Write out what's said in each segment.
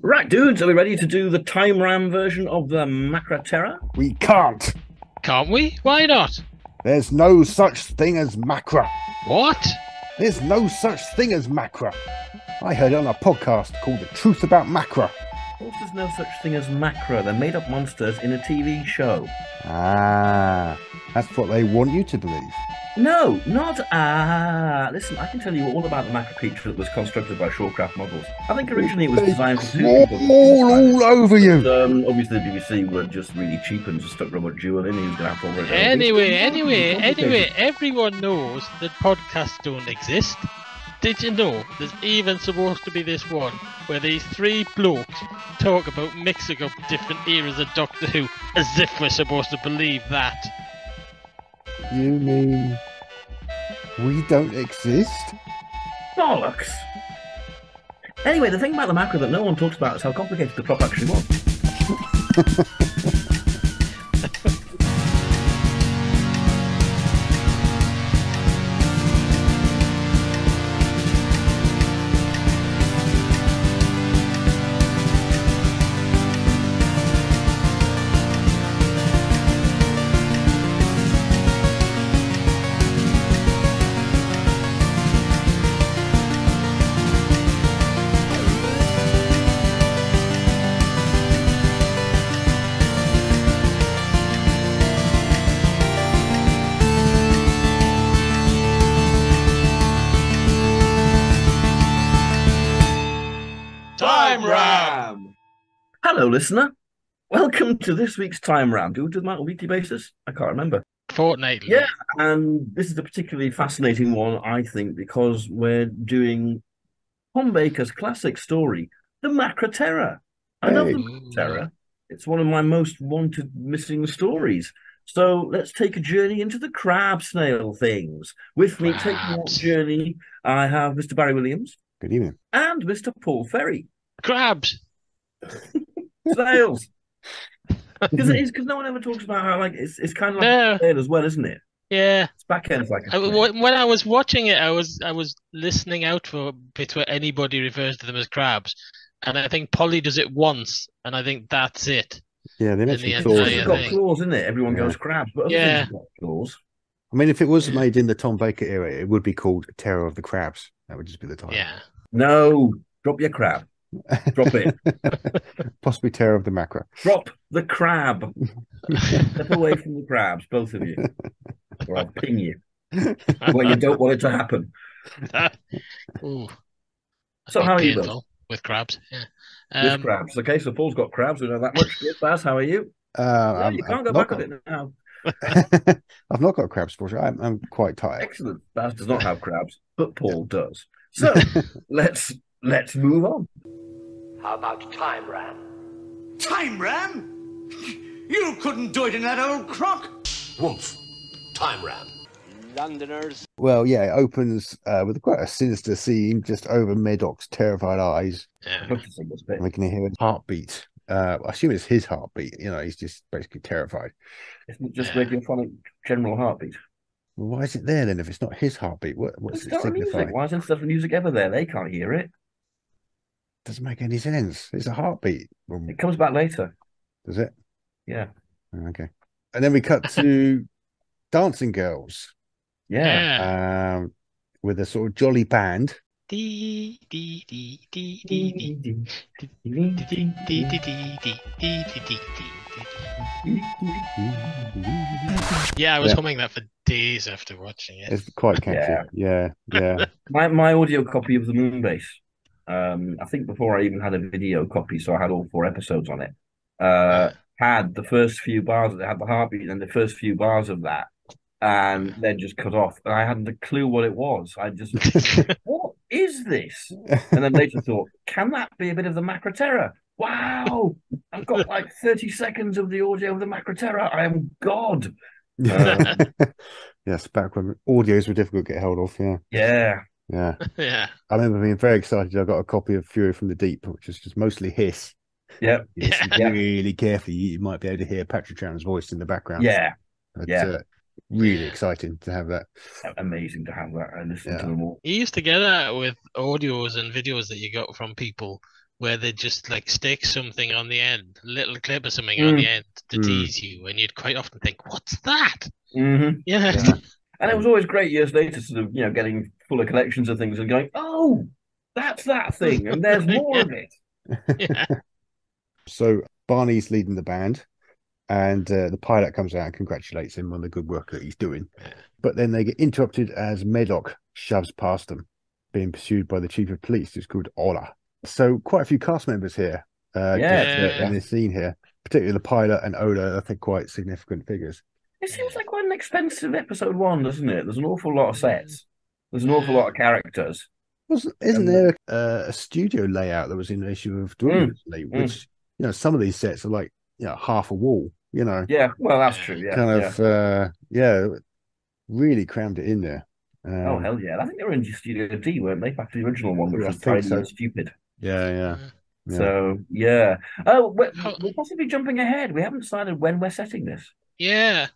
Right, dudes, are we ready to do the time ram version of the Macra Terror? We can't. Can't we? Why not? There's no such thing as Macra. What? There's no such thing as Macra. I heard it on a podcast called The Truth About Macra. Of course, there's no such thing as Macra. They're made-up monsters in a TV show. Ah, that's what they want you to believe. No, not Listen, I can tell you all about the Macra creature that was constructed by Shawcraft Models. I think originally it was designed for two people. All over you. But, obviously, the BBC were just really cheap and just stuck Robert Jewell in. He was going to have to already. Anyway, everyone knows that podcasts don't exist. Did you know there's even supposed to be this one where these three blokes talk about mixing up different eras of Doctor Who as if we're supposed to believe that? You mean we don't exist? Bollocks! Anyway, the thing about the Macra that no one talks about is how complicated the prop actually was. Hello, listener. Welcome to this week's Time Ram. Do we do them on a weekly basis? I can't remember. Fortnightly. Yeah, and this is a particularly fascinating one, I think, because we're doing Tom Baker's classic story, The Macra Terror. I love The Macra Terror. It's one of my most wanted missing stories. So let's take a journey into the crab snail things. With me taking that journey, I have Mr. Barry Williams. Good evening. And Mr. Paul Ferry. Crabs. Snails. Because no one ever talks about how it's kind of like a snail as well, isn't it? Yeah. It's back end like a snail. When I was watching it, I was listening out for bits where anybody refers to them as crabs, and I think Polly does it once, and I think that's it. Yeah, they mentioned claws. It's got claws, isn't it? Everyone goes crabs, but other things have got claws. I mean, if it was made in the Tom Baker era, it would be called Terror of the Crabs. That would just be the title. Yeah. No, drop your crab. Drop it. Possibly Terror of the Macra. Drop the crab. Step away from the crabs, both of you. Or I'll ping you. When you don't want it to happen. Ooh. So how are you, Bill? With crabs, yeah. With crabs. Okay, so Paul's got crabs. We know that much. Good, Baz, how are you? You can't go back on it now. I've not got crabs, fortunately. I'm quite tired. Excellent. Baz does not have crabs, but Paul does. So let's move on. How about Time Ram? Time Ram? You couldn't do it in that old crock. Woof. Time Ram. Londoners. Well, yeah, it opens with quite a sinister scene just over Medoc's terrified eyes. Yeah. We can hear his heartbeat. I assume it's his heartbeat. You know, he's just basically terrified. Isn't it just radiophonic general heartbeat? Well, why is it there then if it's not his heartbeat? What's it signifying? Why isn't the music ever there? They can't hear it. Doesn't make any sense. It's a heartbeat. It comes back later. Does it? Yeah. Okay. And then we cut to dancing girls. Yeah. With a sort of jolly band. Yeah, I was humming that for days after watching it. It's quite catchy. Yeah. My audio copy of the Moonbase. I think before I even had a video copy, so I had all 4 episodes on it. Had the first few bars, it had the heartbeat and the first few bars of that, and then just cut off. And I hadn't a clue what it was. I just, what is this? And then later thought, can that be a bit of the Macra Terror? Wow, I've got like 30 seconds of the audio of the Macra Terror. I am God. Yes, back when audios were difficult to get hold of. Yeah. Yeah. I remember being very excited. I got a copy of Fury from the Deep, which is just mostly hiss. Yeah. Really carefully, you might be able to hear Patrick Troughton's voice in the background. Yeah. But, really exciting to have that. Amazing to have that and listen to them all. You used to get that with audios and videos that you got from people where they just like stick something on the end, a little clip or something on the end to tease you, and you'd quite often think, "What's that?" Yeah. And it was always great years later, sort of, getting fuller collections of things and going, "Oh, that's that thing," and there's more of it. Yeah. So Barney's leading the band, and the pilot comes out and congratulates him on the good work that he's doing. But then they get interrupted as Medoc shoves past them, being pursued by the chief of police, who's called Ola. So quite a few cast members here in this scene here, particularly the pilot and Ola. I think quite significant figures. It seems like quite an expensive episode one, doesn't it? There's an awful lot of sets. There's an awful lot of characters. Isn't there a studio layout that was in the issue of Dwindle recently, which some of these sets are like half a wall. Yeah, well, that's true. Yeah, really crammed it in there. Oh hell yeah! I think they were in Studio D, weren't they? Back to the original one, which was tiny and stupid. Yeah. So yeah. Oh, we're possibly jumping ahead. We haven't decided when we're setting this. Yeah.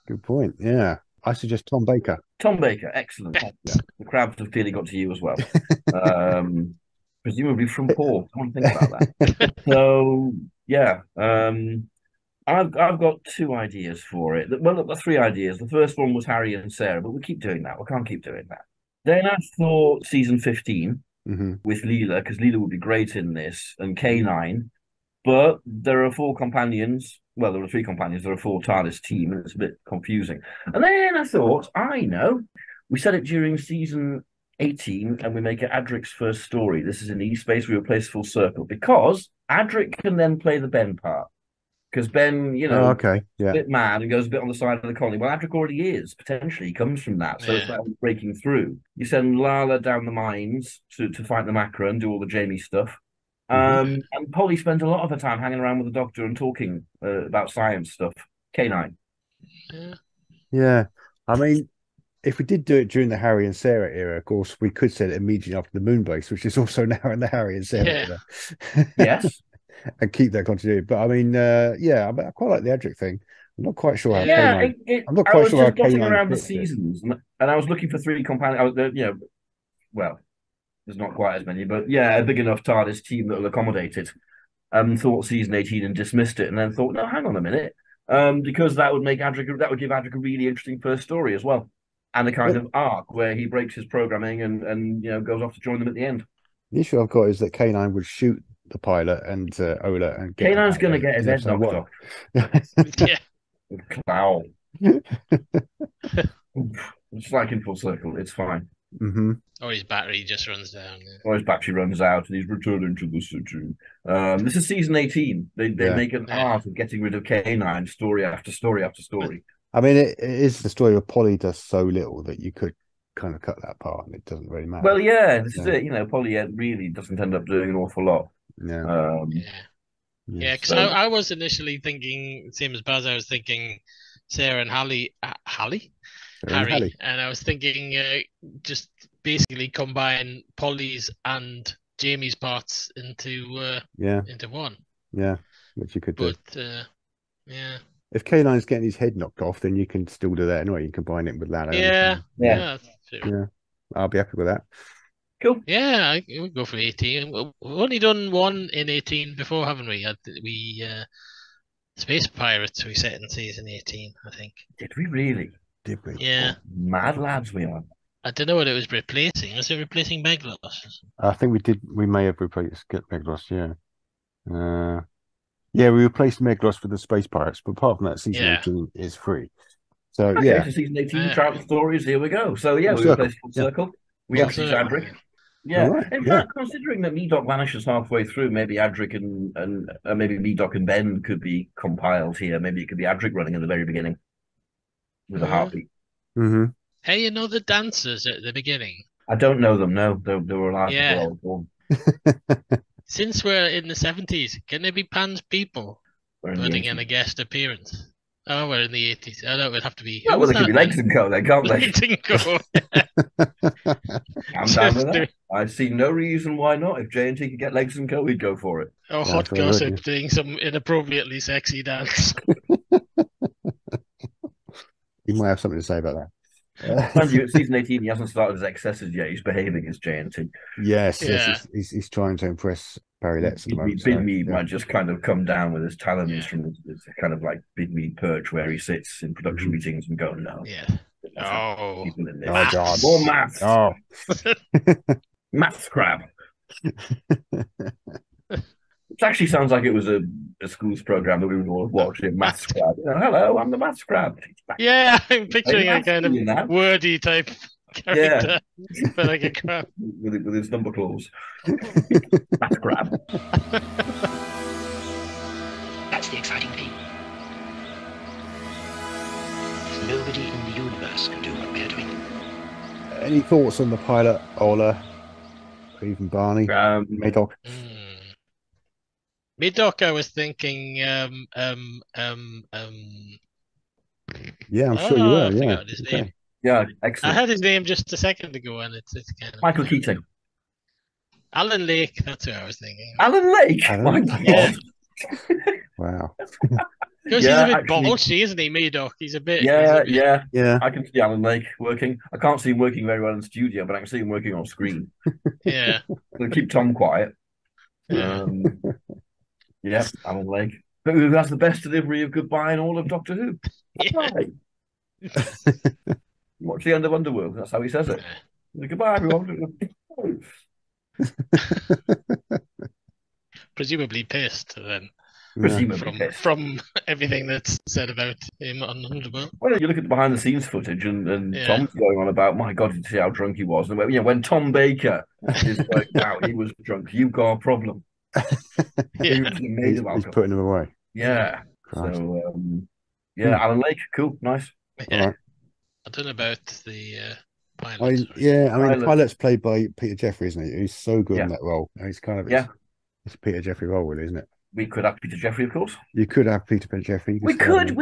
Good point. Yeah, I suggest Tom Baker. Tom Baker, excellent. Yeah. The crabs have clearly got to you as well. Presumably from Paul. I want to think about that. So yeah. I've got two ideas for it. Well, look, 3 ideas. The first one was Harry and Sarah, but we keep doing that. We can't keep doing that. Then I thought season 15 with Leela, because Leela would be great in this, and K9. But there are 4 companions. Well, there are 3 companions. There are 4 TARDIS team, and it's a bit confusing. And then I thought, I know. We said it during season 18, and we make it Adric's first story. This is in E-Space. We replace Full Circle, because Adric can then play the Ben part. Because Ben, a bit mad and goes a bit on the side of the colony. Well, Adric already is. Potentially, he comes from that. So it's like breaking through. You send Lala down the mines to fight the Macra and do all the Jamie stuff. And Polly spends a lot of her time hanging around with the Doctor and talking about science stuff. K9. Yeah. I mean, if we did do it during the Harry and Sarah era, of course, we could set it immediately after the moon base, which is also now in the Harry and Sarah era. Yes. And keep that continuity. But I mean, I quite like the Edric thing. I'm not quite sure how K9. I'm not quite sure how K9 around the seasons, and I was looking for 3 companions. Well, there's not quite as many, but a big enough TARDIS team that will accommodate it. Thought season 18 and dismissed it, and then thought, no, hang on a minute, because that would give Adric a really interesting first story as well, and a kind of arc where he breaks his programming and goes off to join them at the end. The issue I've got is that K9 would shoot the pilot and Ola, and K9's going to get his head knocked off. Yeah. Growl. It's like in Full Circle. It's fine. Or his battery just runs down. Yeah. Or his battery runs out and he's returning to the city. This is season 18. They make an art of getting rid of K9 story after story after story. I mean, it is the story of Polly does so little that you could kind of cut that part and it doesn't really matter. Well, this is it. Polly really doesn't end up doing an awful lot. Because I was initially thinking, same as Baz, I was thinking Sarah and Harry, and I was thinking just basically combine Polly's and Jamie's parts into one. Yeah, which you could do. But if K9's getting his head knocked off, then you can still do that anyway. You can combine it with Lana. Yeah, that's true. I'll be happy with that. Cool. Yeah, we'll go for 18. We've only done one in 18 before, haven't we? Space Pirates we set in season 18, I think. Did we really? Did we? Yeah. Oh, mad lads we are. I don't know what it was replacing. Was it replacing Meglos? I think we did. We may have replaced Meglos, yeah. We replaced Meglos with the Space Pirates, but apart from that, season 18 is free. So, so season 18, Travel Stories, here we go. So, we replaced Full Circle. We have Adric. Yeah. Right. In fact, considering that Medoc vanishes halfway through, maybe Adric and maybe Medoc and Ben could be compiled here. Maybe it could be Adric running at the very beginning with a heartbeat. Hey, you know the dancers at the beginning? I don't know them, no. They were alive before I was born. Since we're in the 70s, can there be Pan's people putting in a guest appearance? Oh, we're in the 80s. I know it would have to be. Well, they could be Legs and Co. Then, can't they? Legs and Co. I'm down with that. I see no reason why not. If J&T could get Legs and Co, we'd go for it. Oh, Hot Gossip doing some inappropriately sexy dance. You might have something to say about that. Mind you, it's season 18. He hasn't started his excesses yet. He's behaving as JNT. Yes, Yeah. yes, he's trying to impress Barry Letts at the moment. Big so, Mead yeah. might just kind of come down with his talons from his kind of like Big Mead perch where he sits in production meetings and go, no. Yeah. let's have Oh. people in this. Oh, God. More maths. Oh, Maths crab. It actually sounds like it was a school's program that we would all watch. Maths crab. Hello, I'm the maths crab. Yeah, I'm picturing a maths kind of in that. wordy type character, but like a crab. with his number claws. Maths crab. That's the exciting thing. Nobody in the universe can do what we're doing. any thoughts on the pilot, Ola, or even Barney, Maydock? Mid-doc, I was thinking, Yeah, I'm sure you were. I Yeah, forgot his name. Yeah, I excellent. had his name just a second ago, and it's kind of Michael Keating. Alan Lake. That's who I was thinking. Alan Lake. Alan My Lake. Yeah. God. Wow. Because Yeah, he's a bit actually- bolshy, isn't he, Mid-doc? He's a bit. Yeah, he's a bit- yeah. I can see Alan Lake working. I can't see him working very well in studio, but I can see him working on screen. Yeah. We'll keep Tom quiet. Yeah. Yeah, Alan Lake. But who has the best delivery of goodbye in all of Doctor Who? That's Yeah. right. Watch the end of Underworld. That's how he says it. Goodbye, everyone. Presumably pissed then Presumably pissed. from everything that's said about him on Underworld. Well, you look at the behind the scenes footage, and Yeah. Tom's going on about, my God, did you see how drunk he was? And when Tom Baker is going, wow, he was drunk. You've got a problem. Yeah. He made He's of alcohol. putting them away. Yeah. Christ. So, Alan Lake, cool, nice. All right. I don't know about the pilot. Pilot. Pilot's played by Peter Jeffrey, isn't he? He's so good in Yeah. that role. He's kind of it's a Peter Jeffrey role, really, isn't it? We could have Peter Jeffrey, of course. You could have Peter Jeffrey. We could.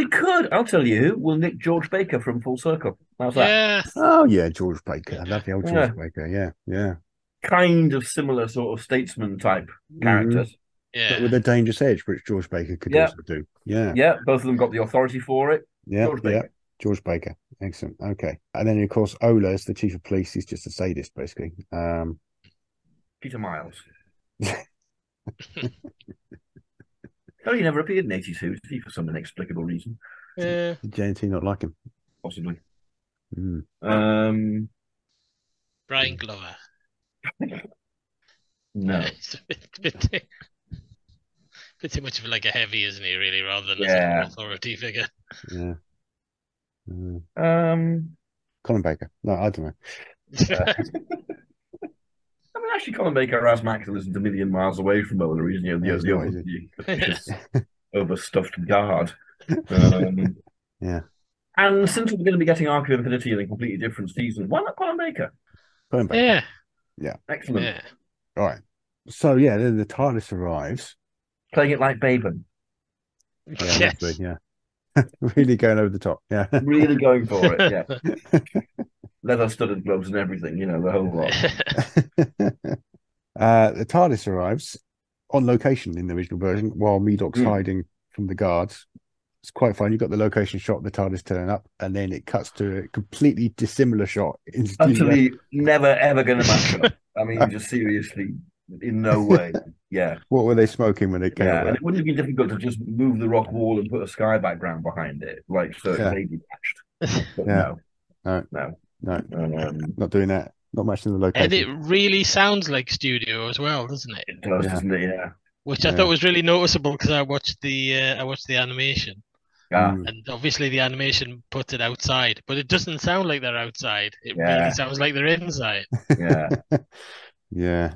I'll tell you who. We'll nick George Baker from Full Circle. How's that? Yeah. Oh yeah, George Baker. I Yeah. love the old Yeah. George Baker. Yeah. Kind of similar sort of statesman type characters. Yeah. But with a dangerous edge, which George Baker could Yeah. also do. Yeah. Yeah, both of them got the authority for it. Yeah. George Baker. George Baker. Excellent. Okay. And then of course Ola is the chief of police. He's just a sadist, basically. Peter Miles. Oh, he never appeared in 82, did he, for some inexplicable reason? Yeah. Did JNT not like him? Possibly. Mm. Brian Glover. No. Yeah, he's a bit too much of like a heavy, isn't he? Really, rather than Yeah. an authority figure. Yeah. Um, Colin Baker. No, I don't know. I mean, actually, Colin Baker has Max listened a million miles away from Ola. Reason, Yeah, he's not, is the overstuffed guard. Yeah. And since we're going to be getting Arc of Infinity in a completely different season, why not Colin Baker? Colin Baker. Yeah. Excellent. Yeah. All right. So yeah, then the TARDIS arrives. Playing it like Baben. Yeah, Yes. lovely, yeah. Really going over the top. Yeah. Really going for it, yeah. Leather-studded gloves and everything, the whole lot. The TARDIS arrives on location in the original version while Medoc's hiding from the guards. It's quite fun. You've got the location shot, the TARDIS turning up, and then it cuts to a completely dissimilar shot. Utterly never, ever going to match up. I mean, just seriously, in no way. Yeah. What were they smoking when they came Yeah, away? and it wouldn't have been difficult to just move the rock wall and put a sky background behind it, so it may be matched. But Yeah. no. Not doing that. Not matching the location. And it really sounds like studio as well, doesn't it? It does, doesn't it? Yeah. Which I thought was really noticeable because I watched the animation, and obviously the animation puts it outside, but it doesn't sound like they're outside. It really sounds like they're inside. Yeah. Yeah.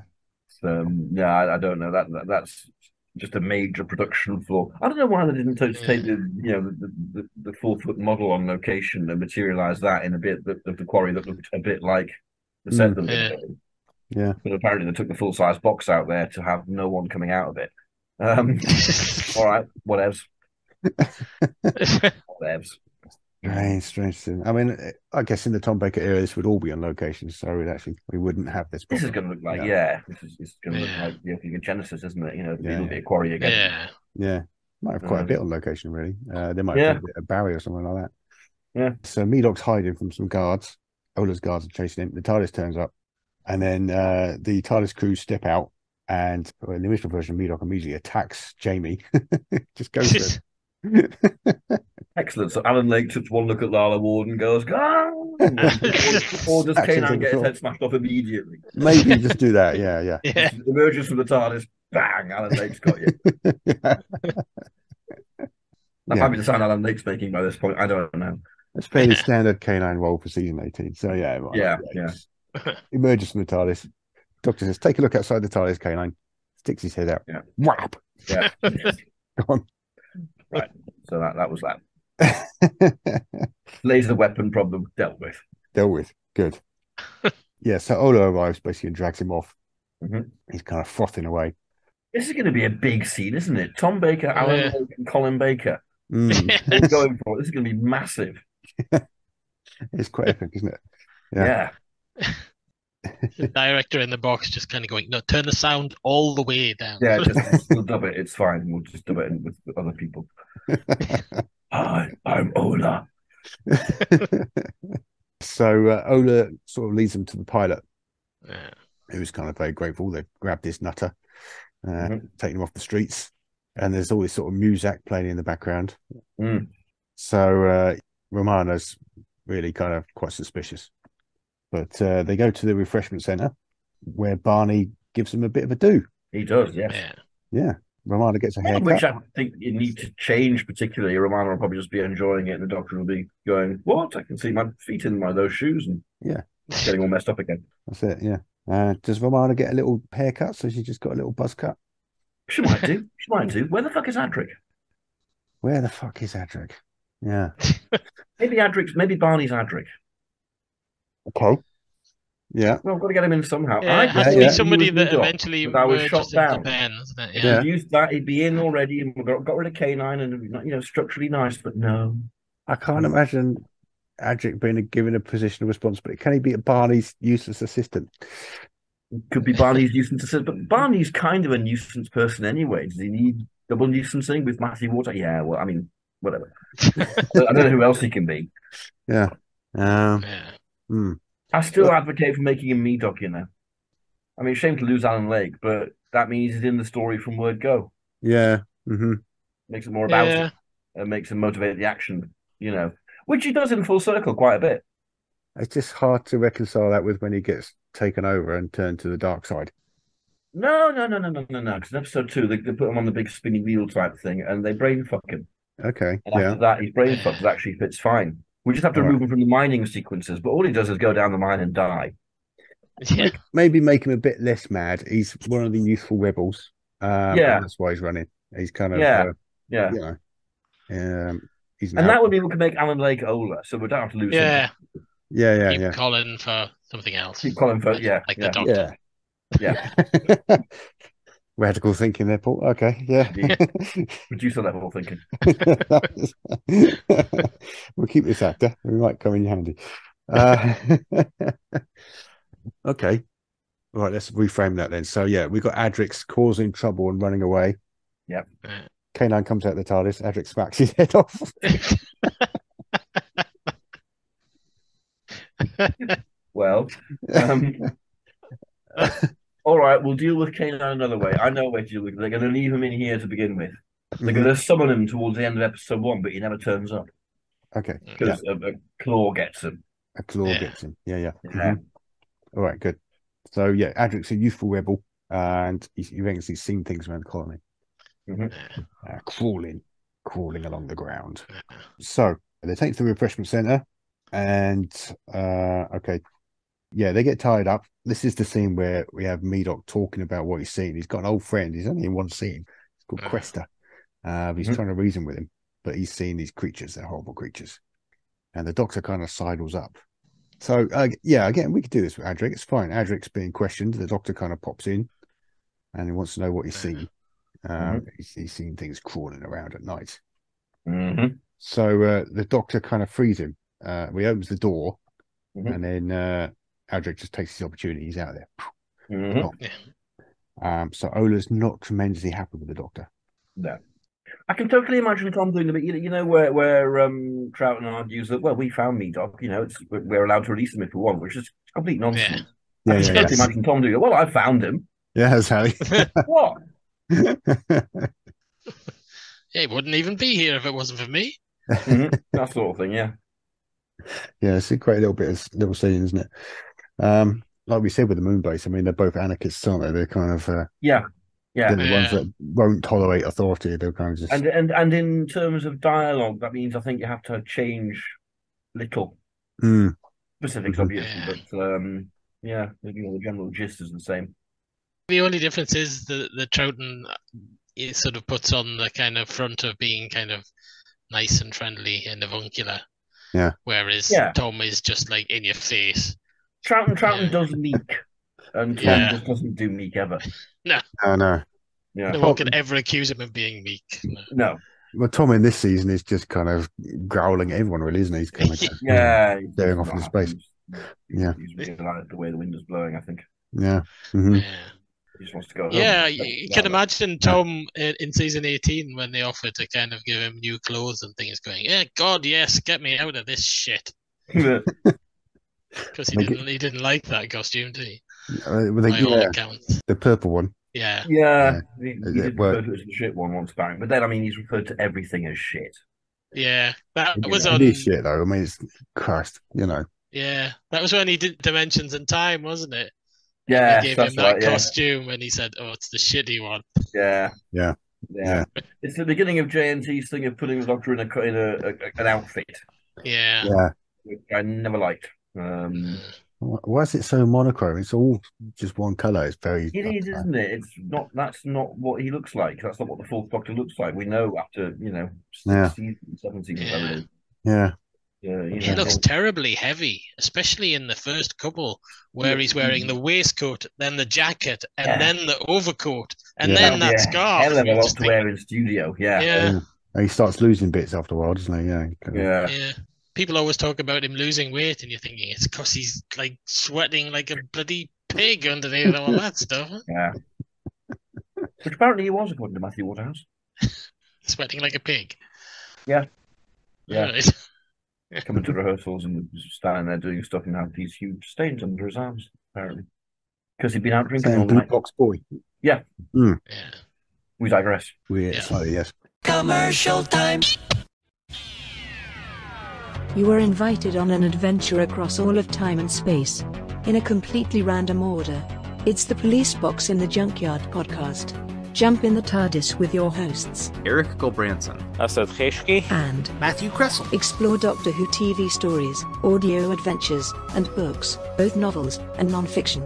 I don't know. That's just a major production flaw. I don't know why they didn't take the 4-foot model on location and materialize that in a bit of the quarry that looked a bit like the set that they're doing. Yeah. But apparently they took the full size box out there to have no one coming out of it. All right, whatevs. Whatevs. Strange. I mean, I guess in the Tom Baker era, this would all be on location, so we wouldn't have this. This is going to look like, this is going to look like the opening of Genesis, isn't it? It'll be a quarry again. Yeah. Might have quite a bit on location, really. They might have a bit of Barry or something like that. Yeah. So Medoc's hiding from some guards. Ola's guards are chasing him. The TARDIS turns up, and then the TARDIS crew step out. And in the original version, Medoc immediately attacks Jamie. Just goes for him. Excellent. So Alan Lake took one look at Lala Ward and goes, "Go!" Or does K9 get his head smashed off immediately? Maybe just do that. Yeah. Emerges from the TARDIS, bang! Alan Lake's got you. I'm happy to sign Alan Lake's making by this point. I don't know. It's fairly standard K9 role for season 18. So yeah. Emerges from the TARDIS. Doctor says, "Take a look outside the TARDIS." K9 sticks his head out. Yeah. Whap. Yeah. Go on. Right. So that was that. Laser weapon problem dealt with. Good. Yeah. So Ola arrives basically and drags him off. Mm-hmm. He's kind of frothing away. This is going to be a big scene, isn't it? Tom Baker, Alan Lake, and Colin Baker. Mm. All going for it. This is going to be massive. It's quite epic, isn't it? Yeah. The director in the box just kind of going, no, turn the sound all the way down. Yeah, we'll dub it. It's fine. We'll just dub it in with other people. Hi, I'm Ola. So Ola sort of leads them to the pilot, who's kind of very grateful. They've grabbed this nutter, taken him off the streets, and there's all this sort of music playing in the background. So Romano's really kind of quite suspicious. But they go to the refreshment centre where Barney gives them a bit of a do. He does, yes. Yeah. Romano gets a haircut. Which I think you need to change, particularly. Romano will probably just be enjoying it, and the Doctor will be going, "What? I can see my feet in those shoes," and getting all messed up again. That's it, yeah. Does Romano get a little haircut? So she's just got a little buzz cut? She might do. Where the fuck is Adric? Yeah. Maybe Barney's Adric. Okay. Yeah. Well, I've got to get him in somehow. Yeah, it has to be somebody that eventually was shot down. Japan, isn't it? Yeah. Used that, he'd be in already, and we got rid of K9, and structurally nice, but no. I can't imagine Adric being given a position of responsibility. Can he be Barney's useless assistant? Could be Barney's nuisance assistant, but Barney's kind of a nuisance person anyway. Does he need double nuisancing with Matthew Water? Yeah, well, I mean, whatever. I don't know who else he can be. Yeah. I still advocate for making him Medoc, I mean, shame to lose Alan Lake, but that means he's in the story from word go. Yeah. Mm-hmm. Makes it more about it. And makes him motivate the action, which he does in Full Circle quite a bit. It's just hard to reconcile that with when he gets taken over and turned to the dark side. No. Because in episode 2, they put him on the big spinny wheel type thing, and they brain fuck him. Okay. And after that, his brain fuck actually fits fine. We just have to remove him from the mining sequences, but all he does is go down the mine and die. Yeah. Maybe make him a bit less mad. He's one of the youthful rebels. That's why he's running. He's kind of he's that would be we can make Alan Lake Ola, so we don't have to lose him. Keep Colin for something else. Keep Colin for the Doctor. Yeah. Radical thinking there, Paul. Okay, yeah. Producer level thinking. We'll keep this actor. We might come in handy. Okay. All right, let's reframe that then. So we got Adric's causing trouble and running away. Yep. K9 comes out the TARDIS. Adric smacks his head off. Well, all right, we'll deal with K9 another way. I know a way to deal with it. They're going to leave him in here to begin with. They're going to summon him towards the end of episode 1, but he never turns up. Okay. Because a claw gets him. A claw gets him. Yeah. Mm-hmm. All right, good. So, Adric's a youthful rebel, and he's eventually seen things around the colony. Crawling along the ground. So, they take to the refreshment centre, and, they get tied up. This is the scene where we have Medoc talking about what he's seen. He's got an old friend. He's only in one scene. It's called Cresta. He's trying to reason with him, but he's seen these creatures. They're horrible creatures. And the Doctor kind of sidles up. So, again, we could do this with Adric. It's fine. Adric's being questioned. The Doctor kind of pops in and he wants to know what he's seen. He's seen things crawling around at night. So the Doctor kind of frees him. He opens the door and then Adric just takes his opportunity. He's out there. So Ola's not tremendously happy with the Doctor. No. I can totally imagine Tom doing the bit. You know where Troughton argues that we found me dog. We're allowed to release him if we want, which is complete nonsense. Yeah, I can totally imagine Tom doing it. Well, I found him. Yeah, that's Harry. What? He wouldn't even be here if it wasn't for me. That sort of thing. Yeah. Yeah, it's a great little scene, isn't it? Like we said with the moon base, I mean, they're both anarchists, aren't they? They're kind of yeah. they're the ones that won't tolerate authority. They're kind of just and in terms of dialogue, that means I think you have to change little specifics, obviously, but the general gist is the same. The only difference is the Troughton sort of puts on the kind of front of being kind of nice and friendly and avuncular. Yeah. Whereas Tom is just like in your face. Troughton does meek, and Tom just doesn't do meek ever. No. No. Yeah. No one can ever accuse him of being meek. No. Well, Tom in this season is just kind of growling at everyone, really, isn't he? He's kind of staring off into space. He's realised the way the wind is blowing, I think. Yeah. Mm-hmm. Yeah. He just wants to go home. Yeah, you can imagine Tom in season 18 when they offered to kind of give him new clothes and things, going, "Yeah, God, yes, get me out of this shit." Because he didn't like that costume, did he? By all accounts. The purple one. Yeah. He did refer to it as the shit one once back, but then he's referred to everything as shit. Yeah, that was on. It is shit though. I mean, it's Christ, Yeah, that was when he did Dimensions in Time, wasn't it? Yeah, he gave him that costume, and he said, "Oh, it's the shitty one." Yeah. It's the beginning of JNT's thing of putting the Doctor in an outfit. Yeah. Which I never liked. Why is it so monochrome? It's all just one color. It's very. It is, isn't it? It's not. That's not what he looks like. That's not what the Fourth Doctor looks like. We know after 6 seasons, 7 seasons. Yeah. He looks terribly heavy, especially in the first couple, where he's wearing the waistcoat, then the jacket, and then the overcoat, and then that scarf. Hell of a lot to wear in studio. Yeah. And he starts losing bits after a while, doesn't he? Yeah. People always talk about him losing weight, and you're thinking it's because he's like sweating like a bloody pig underneath all that stuff. Yeah. Which apparently he was, according to Matthew Waterhouse. Sweating like a pig. Yeah. Right. Coming to rehearsals and standing there doing stuff and have these huge stains under his arms, apparently. Because he'd been out drinking all night. Box boy. Yeah. Yeah. We digress. Slightly, yes. Commercial time. You were invited on an adventure across all of time and space. In a completely random order. It's the Police Box in the Junkyard podcast. Jump in the TARDIS with your hosts, Eric Gulbranson, Asad Kheshki, and Matthew Kressel. Explore Doctor Who TV stories, audio adventures, and books, both novels and non-fiction.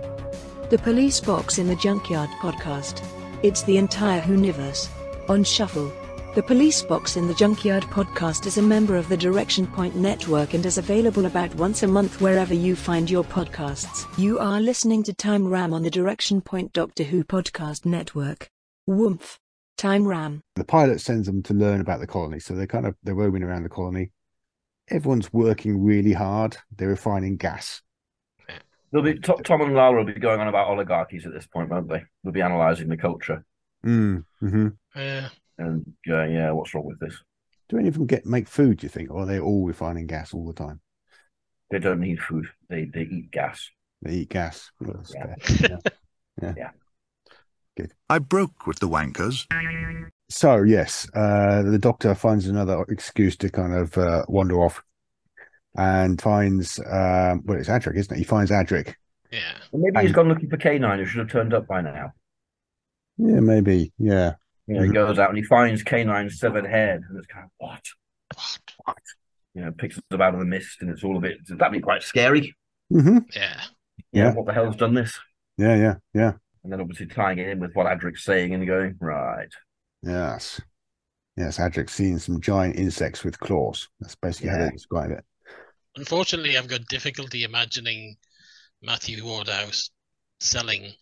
The Police Box in the Junkyard podcast. It's the entire Whoniverse. On shuffle. The Police Box in the Junkyard podcast is a member of the Direction Point Network and is available about once a month wherever you find your podcasts. You are listening to Time Ram on the Direction Point Doctor Who podcast network. Woomph. Time Ram. The pilot sends them to learn about the colony, so they're roaming around the colony. Everyone's working really hard. They're refining gas. They'll be Tom and Lara will be going on about oligarchies at this point, won't they? They'll be analysing the culture. Mm-hmm. Yeah. And what's wrong with this? Do any of them make food, do you think? Or are they all refining gas all the time? They don't need food. They eat gas. They eat gas. Yeah. Good. I broke with the wankers. So, yes, the Doctor finds another excuse to kind of wander off and finds, it's Adric, isn't it? He finds Adric. Yeah. Well, maybe he's gone looking for K9, who should have turned up by now. Yeah, maybe. Yeah. He goes out and he finds K9's severed head, and it's kind of, what? Picks it up out of the mist, and it's all a bit, that'd be quite scary. Mm-hmm. Yeah. What the hell's done this? Yeah. And then obviously tying it in with what Adric's saying and going, right. Yes, Adric's seen some giant insects with claws. That's basically how they describe it. Unfortunately, I've got difficulty imagining Matthew Waterhouse selling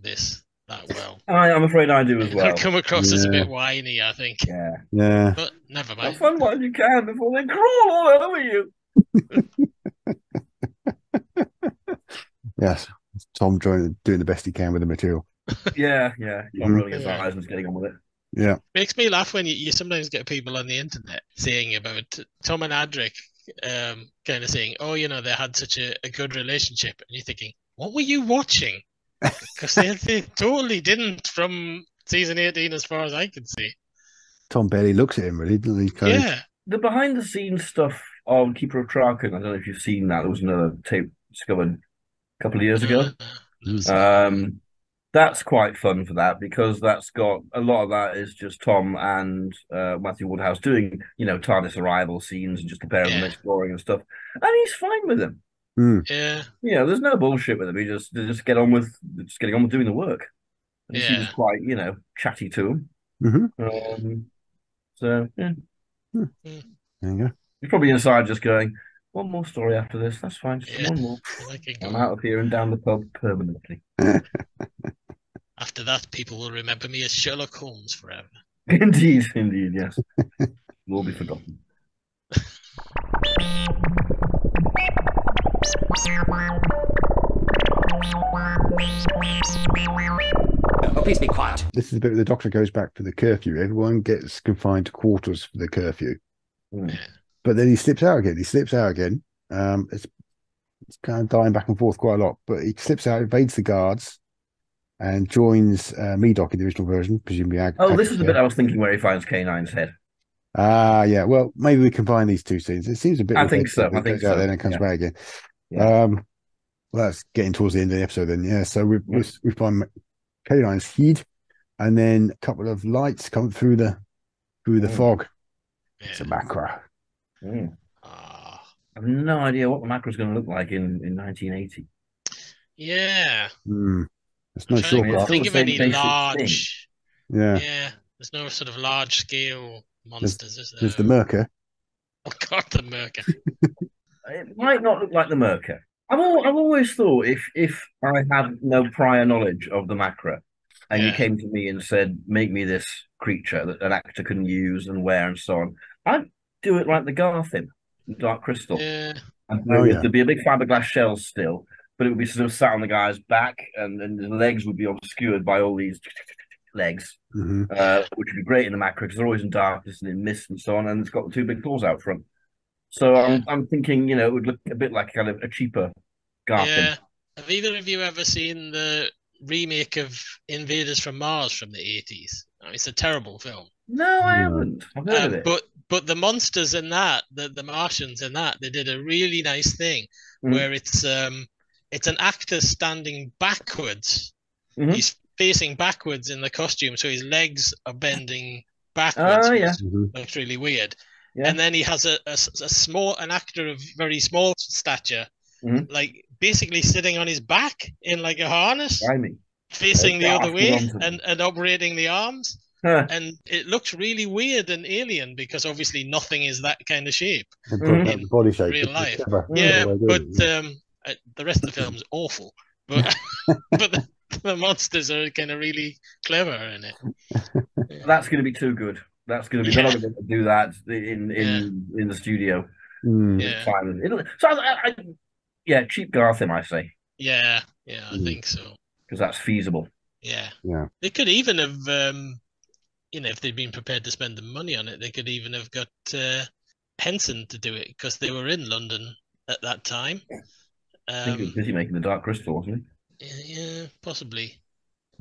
this that well. I'm afraid I do as well. It'll come across as a bit whiny, I think. Yeah. But never mind. Have fun while you can before they crawl all over you. Yes. Tom doing the best he can with the material. Yeah. Tom rolling his eyes and getting on with it. Yeah. Makes me laugh when you sometimes get people on the internet saying about Tom and Adric, kind of saying, "Oh, they had such a good relationship," and you're thinking, "What were you watching?" Because they totally didn't from season 18, as far as I can see. Tom barely looks at him, really, doesn't he? Yeah. The behind the scenes stuff on Keeper of Troughton, I don't know if you've seen that. There was another tape discovered a couple of years ago. That's quite fun for that, because that's got a lot of that is just Tom and Matthew Woodhouse doing, TARDIS arrival scenes and just the pair of them exploring and stuff. And he's fine with them. Yeah. There's no bullshit with him. He just getting on with doing the work. And he seems quite, chatty to him. Mm-hmm. So yeah. There you go. He's probably inside just going, one more story after this. That's fine. Just one more. I'm out of here and down the pub permanently. After that, people will remember me as Sherlock Holmes forever. Indeed, yes. Will be forgotten. Oh, please be quiet. This is the bit where the Doctor goes back to the curfew. Everyone gets confined to quarters for the curfew. But then he slips out again. It's kind of dying back and forth quite a lot, but he slips out, evades the guards, and joins Medoc in the original version, presumably. This is the bit I was thinking, where he finds K9's head. Yeah. Well, maybe we combine these two scenes. It seems a bit. I think so. Out then and comes back again. Well, that's getting towards the end of the episode then. Yeah. So we find K9's head, and then a couple of lights come through the fog. It's a Macra. I have no idea what the Macra is going to look like in 1980. Yeah. There's no shortcut. Think of any large. Yeah. Yeah. There's no sort of large scale monsters, is there? There's the Merker. Oh God, the Merker. It might not look like the Merker. I've always thought if I had no prior knowledge of the Macra, and you came to me and said, make me this creature that an actor can use and wear and so on, I'd do it like the Garthim, Dark Crystal. Yeah. And there'd be a big fiberglass shell still, but it would be sort of sat on the guy's back, and his legs would be obscured by all these legs, which would be great in the Macra because they're always in darkness and in mist and so on, and it's got the two big claws out front. So I'm thinking, it would look a bit like kind of a cheaper Garthim. Yeah. Have either of you ever seen the remake of Invaders from Mars from the 80s? It's a terrible film. No, I haven't. I've heard of it. But the monsters in that, the Martians in that, they did a really nice thing where it's an actor standing backwards. He's facing backwards in the costume, so his legs are bending backwards. Looks really weird. And then he has an actor of very small stature, like basically sitting on his back in like a harness, facing the other way and operating the arms. And it looks really weird and alien because obviously nothing is that kind of shape in body shape real life. But the rest of the film is awful. But the monsters are kind of really clever in it. That's going to be too good. That's going to be they're not going to do that in the studio. So cheap Garthim, I say. Yeah, I think so. Because that's feasible. Yeah. They could even have, if they'd been prepared to spend the money on it, they could even have got Henson to do it because they were in London at that time. I think he was busy making the Dark Crystal, wasn't he? Yeah, possibly.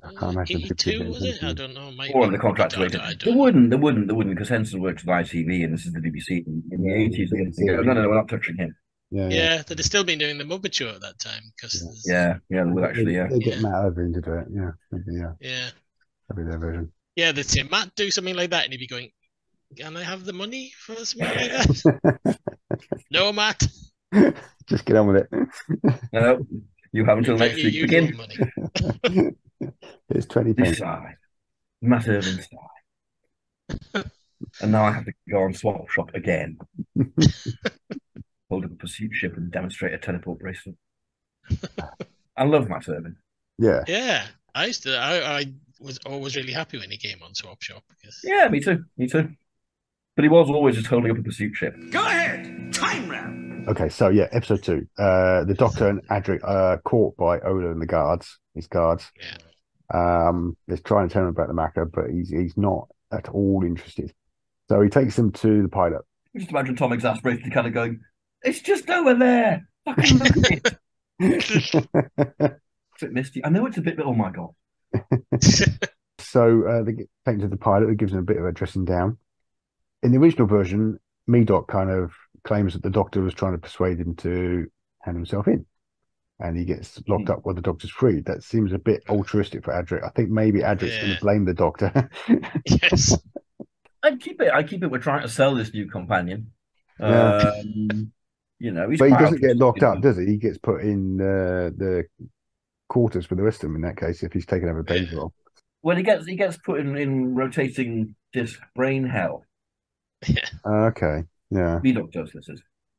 I can't imagine 82, was it? I don't know. Or on the contract to They wouldn't, because Henson worked with ITV and this is the BBC in the 80s. No, we're not touching him. Yeah, they'd still been doing the Muppet Show at that time. They would actually, They get Matt over into it, that'd be their version. Yeah, they'd say, Matt, do something like that, and he'd be going, can I have the money for something like that? No, Matt. Just get on with it. No, you have until next week. Begin. Money. It's 20 This side, Matt Irvin's side. And now I have to go on Swap Shop again. Hold up a pursuit ship and demonstrate a teleport bracelet. I love Matt Irvin. Yeah. I was always really happy when he came on Swap Shop. Because... Yeah, me too. But he was always just holding up a pursuit ship. Go ahead! Time round! Okay, so episode 2. The Doctor and Adric are caught by Ola and his guards. They're trying to tell him about the Macra, but he's not at all interested. So he takes them to the pilot. Just imagine Tom exasperated, kind of going, "It's just over there. Fucking look at it." It's a bit misty. I know it's a bit, but oh my god. So they get taken to the pilot, who gives them a bit of a dressing down. In the original version, Medoc kind of claims that the doctor was trying to persuade him to hand himself in, and he gets locked up while the doctor's free. That seems a bit altruistic for Adric. I think maybe Adric's going to blame the doctor. Yes. I keep it. We're trying to sell this new companion. Yeah. You know, he's But he quite doesn't get locked altruistic, up, does he? He gets put in the quarters for the rest of them in that case, if he's taken over Ben's role. Well, he gets put in rotating disc brain hell. Yeah. Okay. Yeah. Medoc does this.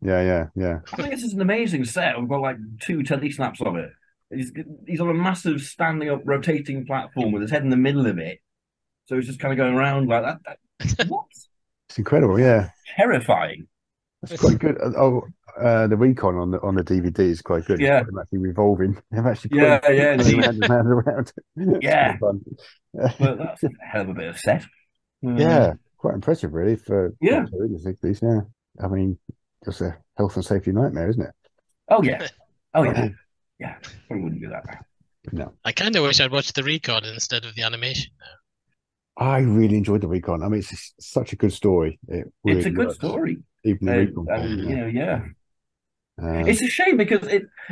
Yeah. I think this is an amazing set. We've got like 2 telly snaps of it. He's on a massive standing up rotating platform with his head in the middle of it. So he's just kind of going around like that. What? It's incredible, yeah. Terrifying. That's quite good. The recon on the DVD is quite good. Yeah. It's actually revolving. They've actually Yeah. around. Yeah. Fun. But that's a hell of a bit of set. Yeah, quite impressive, really, for Yeah. the 60s. Yeah, I mean, just a health and safety nightmare, isn't it? Oh yeah. Yeah. We wouldn't do that now. No. I kind of wish I'd watched the record instead of the animation now. I really enjoyed the recon. I mean, it's such a good story. It's a good story. Even the recon. You know, yeah. It's a shame because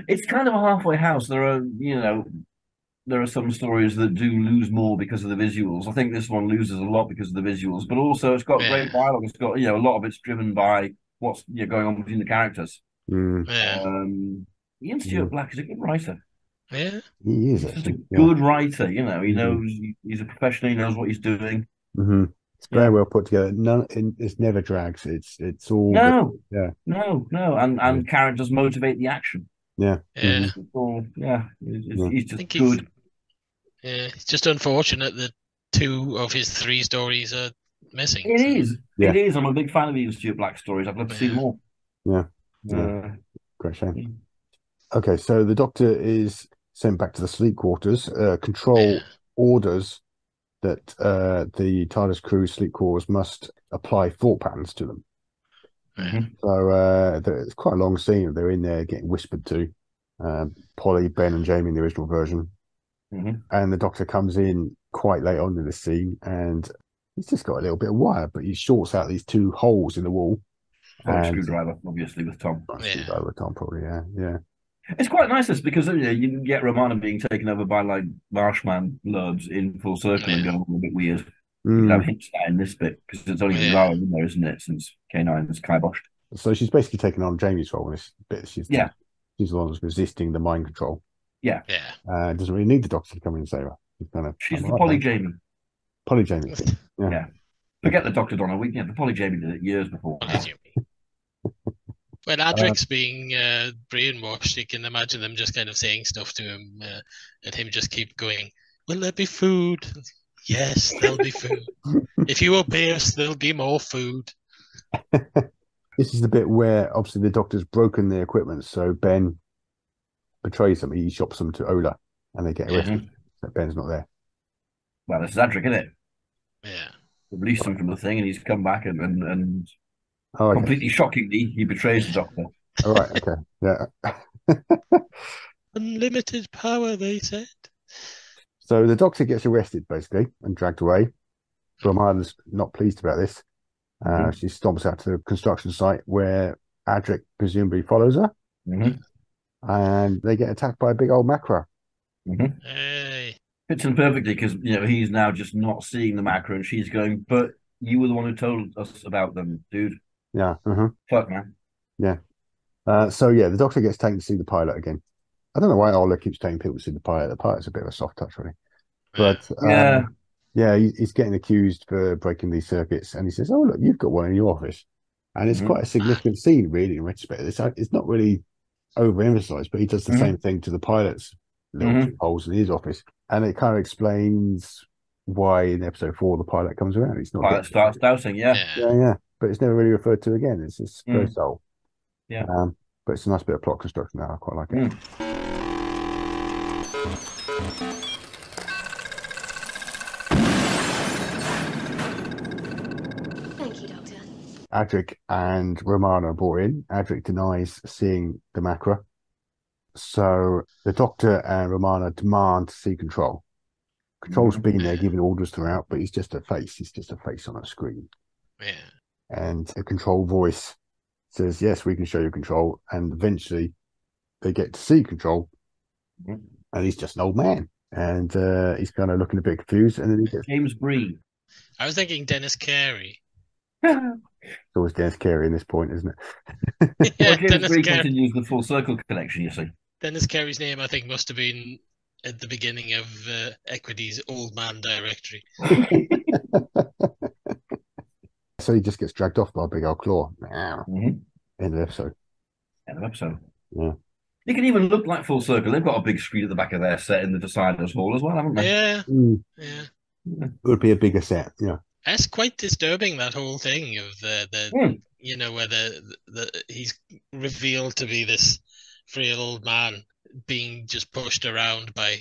it's kind of a halfway house. There are some stories that do lose more because of the visuals. I think this one loses a lot because of the visuals, but also it's got great dialogue. It's got a lot of it's driven by what's going on between the characters. Ian Stuart Black is a good writer. Yeah, he is. He's just a good writer. He knows he's a professional. He knows what he's doing. Mm-hmm. It's very well put together. It never drags. It's all no, and Yeah. characters motivate the action. Yeah, yeah. He's just good. It's just unfortunate that 2 of his 3 stories are missing. It is. I'm a big fan of Ian Stuart Black stories. I'd love to see them all. Yeah. Great shame. Okay, so the doctor is sent back to the sleep quarters. Control orders that the TARDIS crew sleep quarters must apply thought patterns to them. So it's quite a long scene. They're in there getting whispered to. Polly, Ben, and Jamie in the original version. And the doctor comes in quite late on in the scene, and he's just got a little bit of wire, but he shorts out these 2 holes in the wall. Screwdriver, obviously, with Tom. Screwdriver with Tom, probably, yeah. It's quite nice this because you can get Romana being taken over by like Marshman lords in full circle and going a little bit weird. You can have hints that in this bit because it's only Zara in there, isn't it? Since K9 is kiboshed. So she's basically taken on Jamie's role in this bit. She's the one who's resisting the mind control. Yeah. Doesn't really need the doctor to come in and save her. She's the Polly Jamie. Polly Jamie. Yeah. Forget the Doctor Donna. The Polly Jamie did it years before. When Adric's being brainwashed, you can imagine them just kind of saying stuff to him and him just keep going, "Will there be food? Yes, there'll be food. If you obey us, there'll be more food." This is the bit where obviously the doctor's broken the equipment, so Ben betrays them. He shops them to Ola and they get arrested. So Ben's not there. Well, this is Adric, isn't it? Yeah. They released him from the thing and he's come back and completely shockingly, he betrays the doctor. All right, okay. Yeah. Unlimited power, they said. So the doctor gets arrested, basically, and dragged away. Romana's not pleased about this. She stomps out to the construction site where Adric presumably follows her. And they get attacked by a big old Macra. Hey. Fits in perfectly because he's now just not seeing the Macra and she's going, "But you were the one who told us about them, dude." Yeah. Fuck, man. Yeah. The doctor gets taken to see the pilot again. I don't know why Ola keeps taking people to see the pilot. The pilot's a bit of a soft touch, really. But he's getting accused for breaking these circuits, and he says, "Oh, look, you've got one in your office." And it's quite a significant scene, really, in retrospect. It's not really overemphasized, but he does the same thing to the pilot's little holes in his office. And it kind of explains why in episode 4 the pilot comes around. It's not pilot starts dousing, yeah. But it's never really referred to again. It's just very subtle. Yeah. But it's a nice bit of plot construction now. I quite like it. Adric and Romana are brought in. Adric denies seeing the Macra. So the Doctor and Romana demand to see Control. Control's been there giving orders throughout, but he's just a face. He's just a face on a screen. Yeah. And a Control voice says, yes, we can show you Control. And eventually they get to see Control. And he's just an old man. And he's kind of looking a bit confused. And then he gets... James Breen. I was thinking Dennis Carey. It's always Dennis Carey in this point, isn't it? Yeah, Well, James Dennis Breen Carey. continues the full circle connection, you see. Dennis Carey's name, I think, must have been at the beginning of Equity's Old Man Directory. So he just gets dragged off by a big old claw. End of the episode. End of episode. Yeah. They can even look like Full Circle. They've got a big screen at the back of their set in the Deciders Hall as well, haven't they? Yeah. Yeah. It would be a bigger set, yeah. That's quite disturbing, that whole thing of the you know, where the he's revealed to be this frail old man being just pushed around by,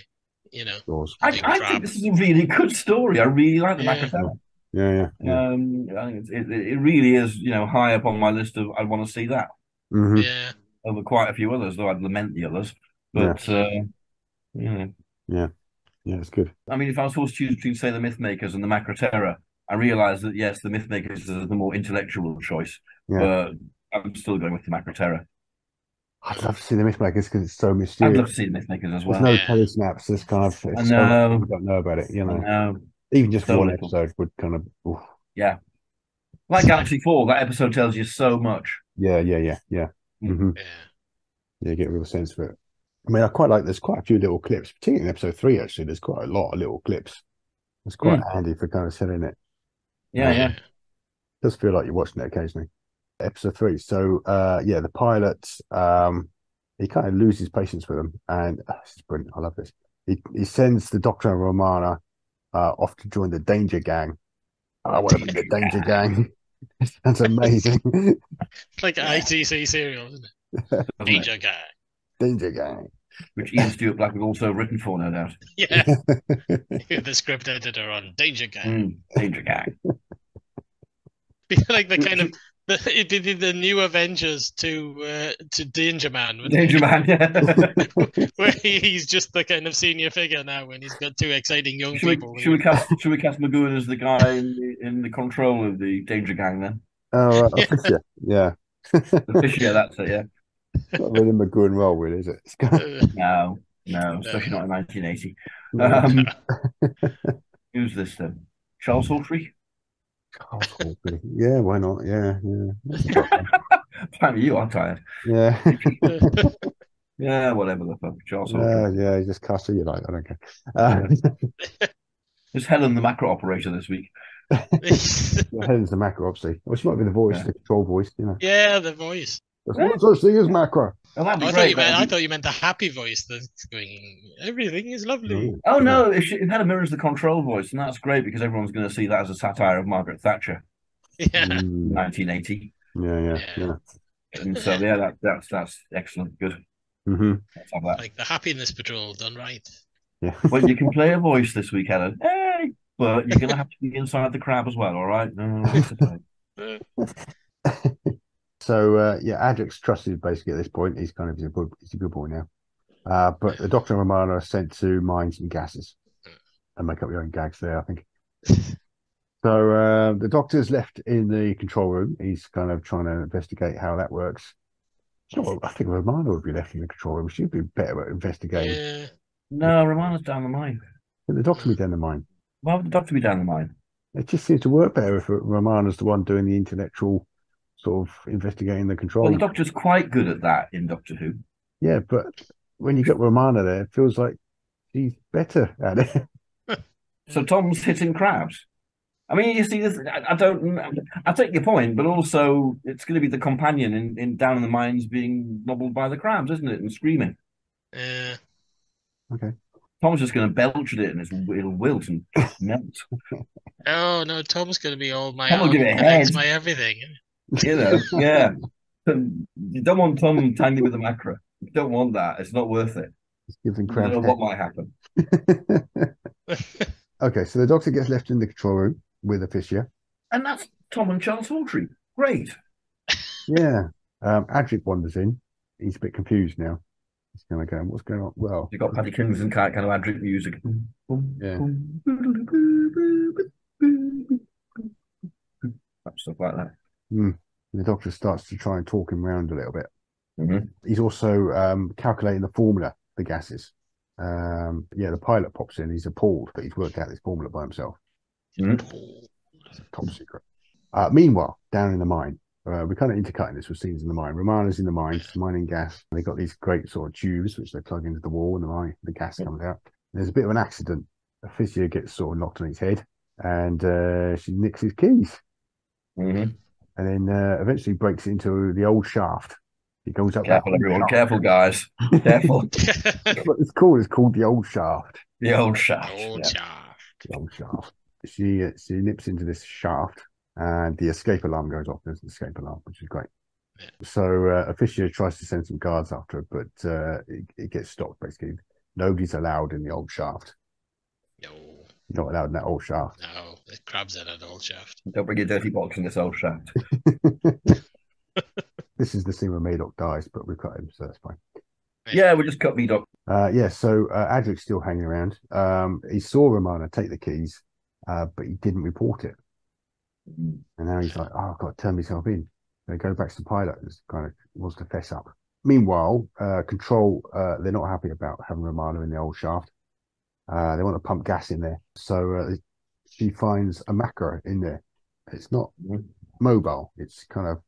you know, I think this is a really good story. I really like the Macra. Yeah. I think it really is, you know, high up on my list of I want to see that. Yeah. Over quite a few others, though I'd lament the others. But yeah, it's good. I mean, if I was forced to choose between, say, the Mythmakers and the Macra Terror, I realise that yes, the Mythmakers is the more intellectual choice, but I'm still going with the Macra Terror. I'd love to see the Mythmakers because it's so mysterious. I'd love to see the Mythmakers as well. There's no telesnaps. There's kind of I know. We don't know about it. You know, I know. Even just So one little. episode would kind of yeah. Like Galaxy 4, that episode tells you so much. Yeah. Mm-hmm. Yeah, you get a real sense of it. I mean, I quite like. There's quite a few little clips, particularly in episode 3. Actually, there's quite a lot of little clips. It's quite handy for kind of selling it. Yeah. It does feel like you're watching it occasionally. Episode 3. So, the pilot, he kind of loses patience with them, and this is brilliant. I love this. He sends the Doctor and Romana off to join the Danger Gang. I want to be the Danger Gang. That's amazing. It's like an ITC serial, isn't it? Danger Gang. Danger Gang. Which Ian Stewart Black was also written for, no doubt. Yeah. The script editor on Danger Gang. Danger Gang. Be like the kind of it'd be the new Avengers to Danger Man. Danger Man, yeah. Where he's just the kind of senior figure now, when he's got two exciting young people. Should we cast McGowan as the guy in the control of the Danger Gang then? Oh, right. Fisher. Yeah. The Fisher, that's it, yeah. It's not really McGowan role, really, is it? No, especially not in 1980. Who's this then? Charles Hawtrey? Yeah, why not? Yeah. Apparently you are tired. Yeah. Yeah, whatever the fuck. Charles Hawtrey. Yeah, just cast who you like. I don't care. There's Helen the Macro operator this week. Helen's the Macra, obviously. Well, she might be the voice, the control voice, you know. Yeah, the voice. There's no such thing as Macra. Oh, that'd be I great. thought you meant the happy voice that's going, everything is lovely. Oh, no, if Helen mirrors the control voice, and that's great because everyone's going to see that as a satire of Margaret Thatcher. Yeah. 1980. Yeah. And so, that's excellent. Good. Mm-hmm. Let's have that. Like the Happiness Patrol done right. Yeah. Well, you can play a voice this week, Helen. Hey! But you're going to have to be inside the crab as well, all right? So, Adric's trusted basically at this point. He's kind of he's a good boy now. But the Doctor and Romana are sent to mine some gases and make up your own gags there, I think. So the Doctor's left in the control room. He's kind of trying to investigate how that works. So I think Romana would be left in the control room. She'd be better at investigating. Yeah. No, Romana's down the mine. But the Doctor would be down the mine. Why would the Doctor be down the mine? It just seems to work better if Romana's the one doing the intellectual sort of investigating the control. Well, the Doctor's quite good at that in Doctor Who. Yeah, but when you get Romana there, it feels like she's better at it. So Tom's hitting crabs. I mean, you see this. I take your point, but also it's going to be the companion in down in the mines being nobbled by the crabs, isn't it, and screaming. Yeah. Okay. Tom's just going to belch at it, and it'll wilt and melt. Oh no, Tom's going to be all my Tom will give it a head. my everything. You know, yeah. You don't want Tom tangled with the Macra. You don't want that. It's not worth it. Just give them You crabs. don't know what might happen. Okay, so the Doctor gets left in the control room with a Fisher. And that's Tom and Charles Hawtrey. Great. Yeah. Adric wanders in. He's a bit confused now. He's kind of going, what's going on? Well, You got Paddy Kingston kind of Adric music. yeah. Stuff like that. The doctor starts to try and talk him round a little bit. Mm-hmm. He's also calculating the formula, the gases. The pilot pops in. He's appalled that he's worked out this formula by himself. It's a top secret. Meanwhile, down in the mine, we're kind of intercutting this with scenes in the mine. Romana's in the mine, she's mining gas. They got these great sort of tubes which they plug into the wall, and the gas comes out. There's a bit of an accident. Officia gets sort of knocked on his head, and she nicks his keys. Mm-hmm. And then eventually breaks into the old shaft. He goes up. Careful, everyone! Shaft. Careful, guys! Careful. What it's called? It's called the old shaft. The old shaft. The old shaft. She nips into this shaft, and the escape alarm goes off. There's an escape alarm, which is great. Yeah. So Officia tries to send some guards after her, but it gets stopped. Basically, nobody's allowed in the old shaft. No. Not allowed in that old shaft. No, there's crabs in that old shaft. Don't bring your dirty box in this old shaft. This is the scene where Madoc dies, but we've cut him, so that's fine. Yeah, we just cut Madoc. So Adric's still hanging around. He saw Romana take the keys, but he didn't report it. And now he's like, I've got to turn myself in. They go back to the pilot and kind of wants to fess up. Meanwhile, Control, they're not happy about having Romana in the old shaft. They want to pump gas in there. So she finds a Macra in there. It's not mobile. It's kind of,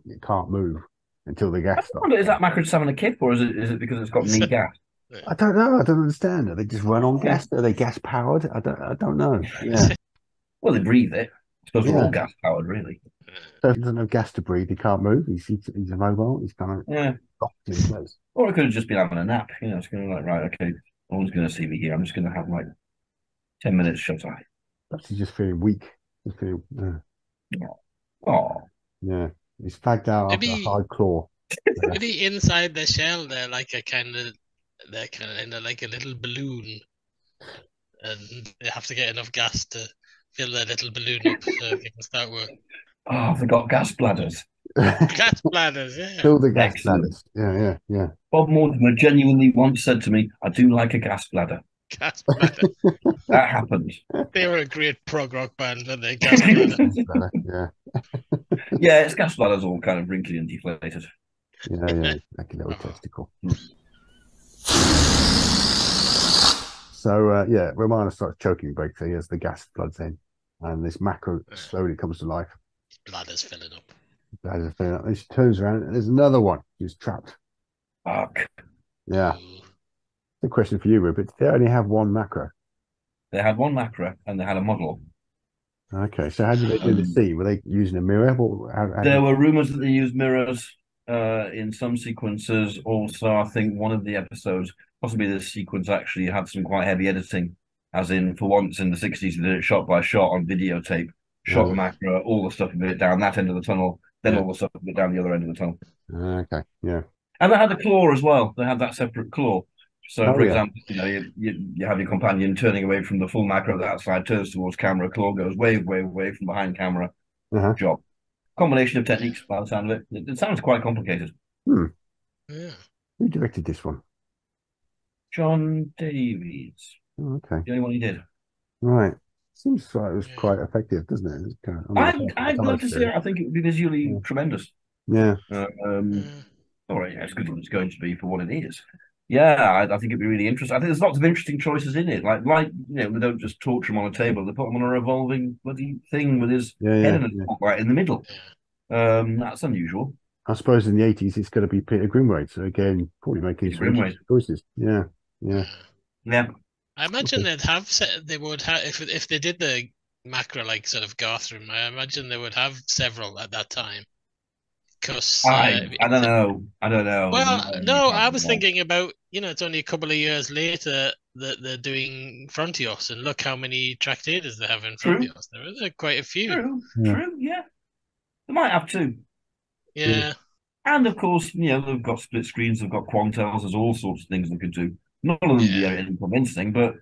it can't move until the gas starts. Is that Macra just having a kip, or is it because it's got neat gas? I don't know. I don't understand. They just run on gas. Are they gas powered? I don't know. Yeah. Well, they breathe it. I suppose we're all gas powered, really. So if he doesn't have gas to breathe, he can't move. He's immobile. He's kind of locked in place. Or it could have just been having a nap. It's going to like, right, okay, no one's going to see me here. I'm just going to have like 10 minutes shut eye. Perhaps he's just feeling weak. Just feeling, Oh. Yeah. He's fagged out after a hard claw. Maybe inside the shell, they're like in like a little balloon, and they have to get enough gas to fill their little balloon up so they can start work. Oh, they got gas bladders. Gas bladders, yeah. Fill the gas bladders. Yeah. Bob Mortimer genuinely once said to me, I do like a gas bladder. Gas bladder. That happened. They were a great prog rock band, weren't they? Gas bladder. Yeah. Its gas bladder's all kind of wrinkly and deflated. Yeah, like a little testicle. So, Romana starts choking basically as the gas floods in, and this Macra slowly comes to life. Bladder's filling up. And she turns around, and there's another one who's trapped. Fuck. Yeah. The question for you, Rupert, did they only have one Macra? They had one Macra, and they had a model. Okay, so how did they do the scene? Were they using a mirror? There were rumours that they used mirrors in some sequences. Also, I think one of the episodes, possibly this sequence, actually had some quite heavy editing, as in, for once in the 60s, they did it shot by shot on videotape, shot Macra, all the stuff a bit down that end of the tunnel, then all the stuff a bit down the other end of the tunnel. Okay, yeah. And they had the claw as well. They had that separate claw. So, for example, you have your companion turning away from the full Macra of the outside, turns towards camera, claw goes way from behind camera. Job. Combination of techniques by the sound of it. It sounds quite complicated. Yeah. Who directed this one? John Davies. Oh, okay. The only one he did. Right. Seems like it was quite effective, doesn't it? It's kind of, I'd love to see it. I think it would be visually tremendous. Yeah. All right, as good as it's going to be for what it is. Yeah, I think it'd be really interesting. I think there's lots of interesting choices in it. Like they don't just torture him on a table; they put him on a revolving bloody thing with his head in right in the middle. That's unusual. I suppose in the 80s it's going to be Peter Grimwade, so again, probably making some choices. Yeah. I imagine they would have if they did the Macra like sort of Gotham. I imagine they would have several at that time. Because I don't know. Well, no, I was thinking about it's only a couple of years later that they're doing Frontios, and look how many tractators they have in Frontios. There are quite a few. True, yeah. They might have two. Yeah. And of course, they've got split screens, they've got Quantels, there's all sorts of things they could do. None of them be anything convincing, but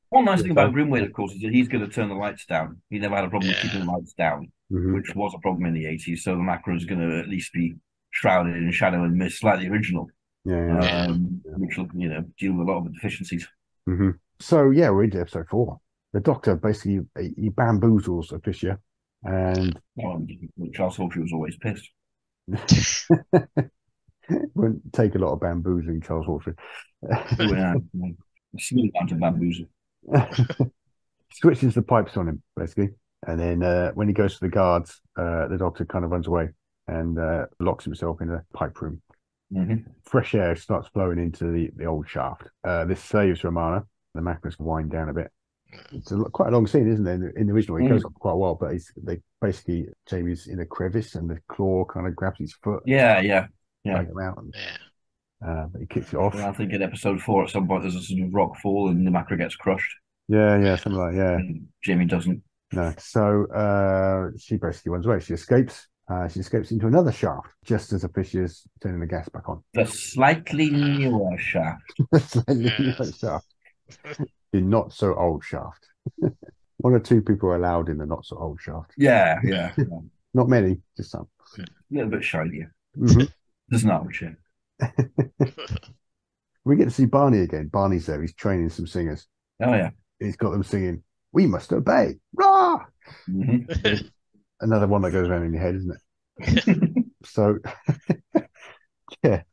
One nice thing about Grimwade, of course, is that he's going to turn the lights down. He never had a problem with keeping the lights down, which was a problem in the 80s. So the Macra is going to at least be shrouded in shadow and mist, like the original. Which will, deal with a lot of the deficiencies. So yeah, we're into episode 4. The Doctor basically he bamboozles Fisher, and Charles Hawtrey was always pissed. Wouldn't take a lot of bamboozling, Charles Hawtrey. Small amount of bamboozle. Switches the pipes on him basically, and then when he goes to the guards, the Doctor kind of runs away and locks himself in a pipe room. Fresh air starts flowing into the old shaft. This saves Romana. The Macras wind down a bit. It's quite a long scene, isn't it? In the original, it goes on quite a while, but Jamie's in a crevice and the claw kind of grabs his foot. Yeah. Him out but he kicks it off. Well, I think in episode 4, at some point, there's a sort of rock fall and the Macra gets crushed. Yeah, something like And Jamie doesn't. No, so she basically runs away. She escapes. She escapes into another shaft just as the fish is turning the gas back on. The slightly newer shaft. Newer shaft. The not so old shaft. 1 or 2 people are allowed in the not so old shaft. Yeah. Not many, just some. A little bit shinier. There's not much in. We get to see Barney again. Barney's there. He's training some singers. Oh yeah. He's got them singing, "We must obey." Rah! Another one that goes around in your head, isn't it? So, yeah.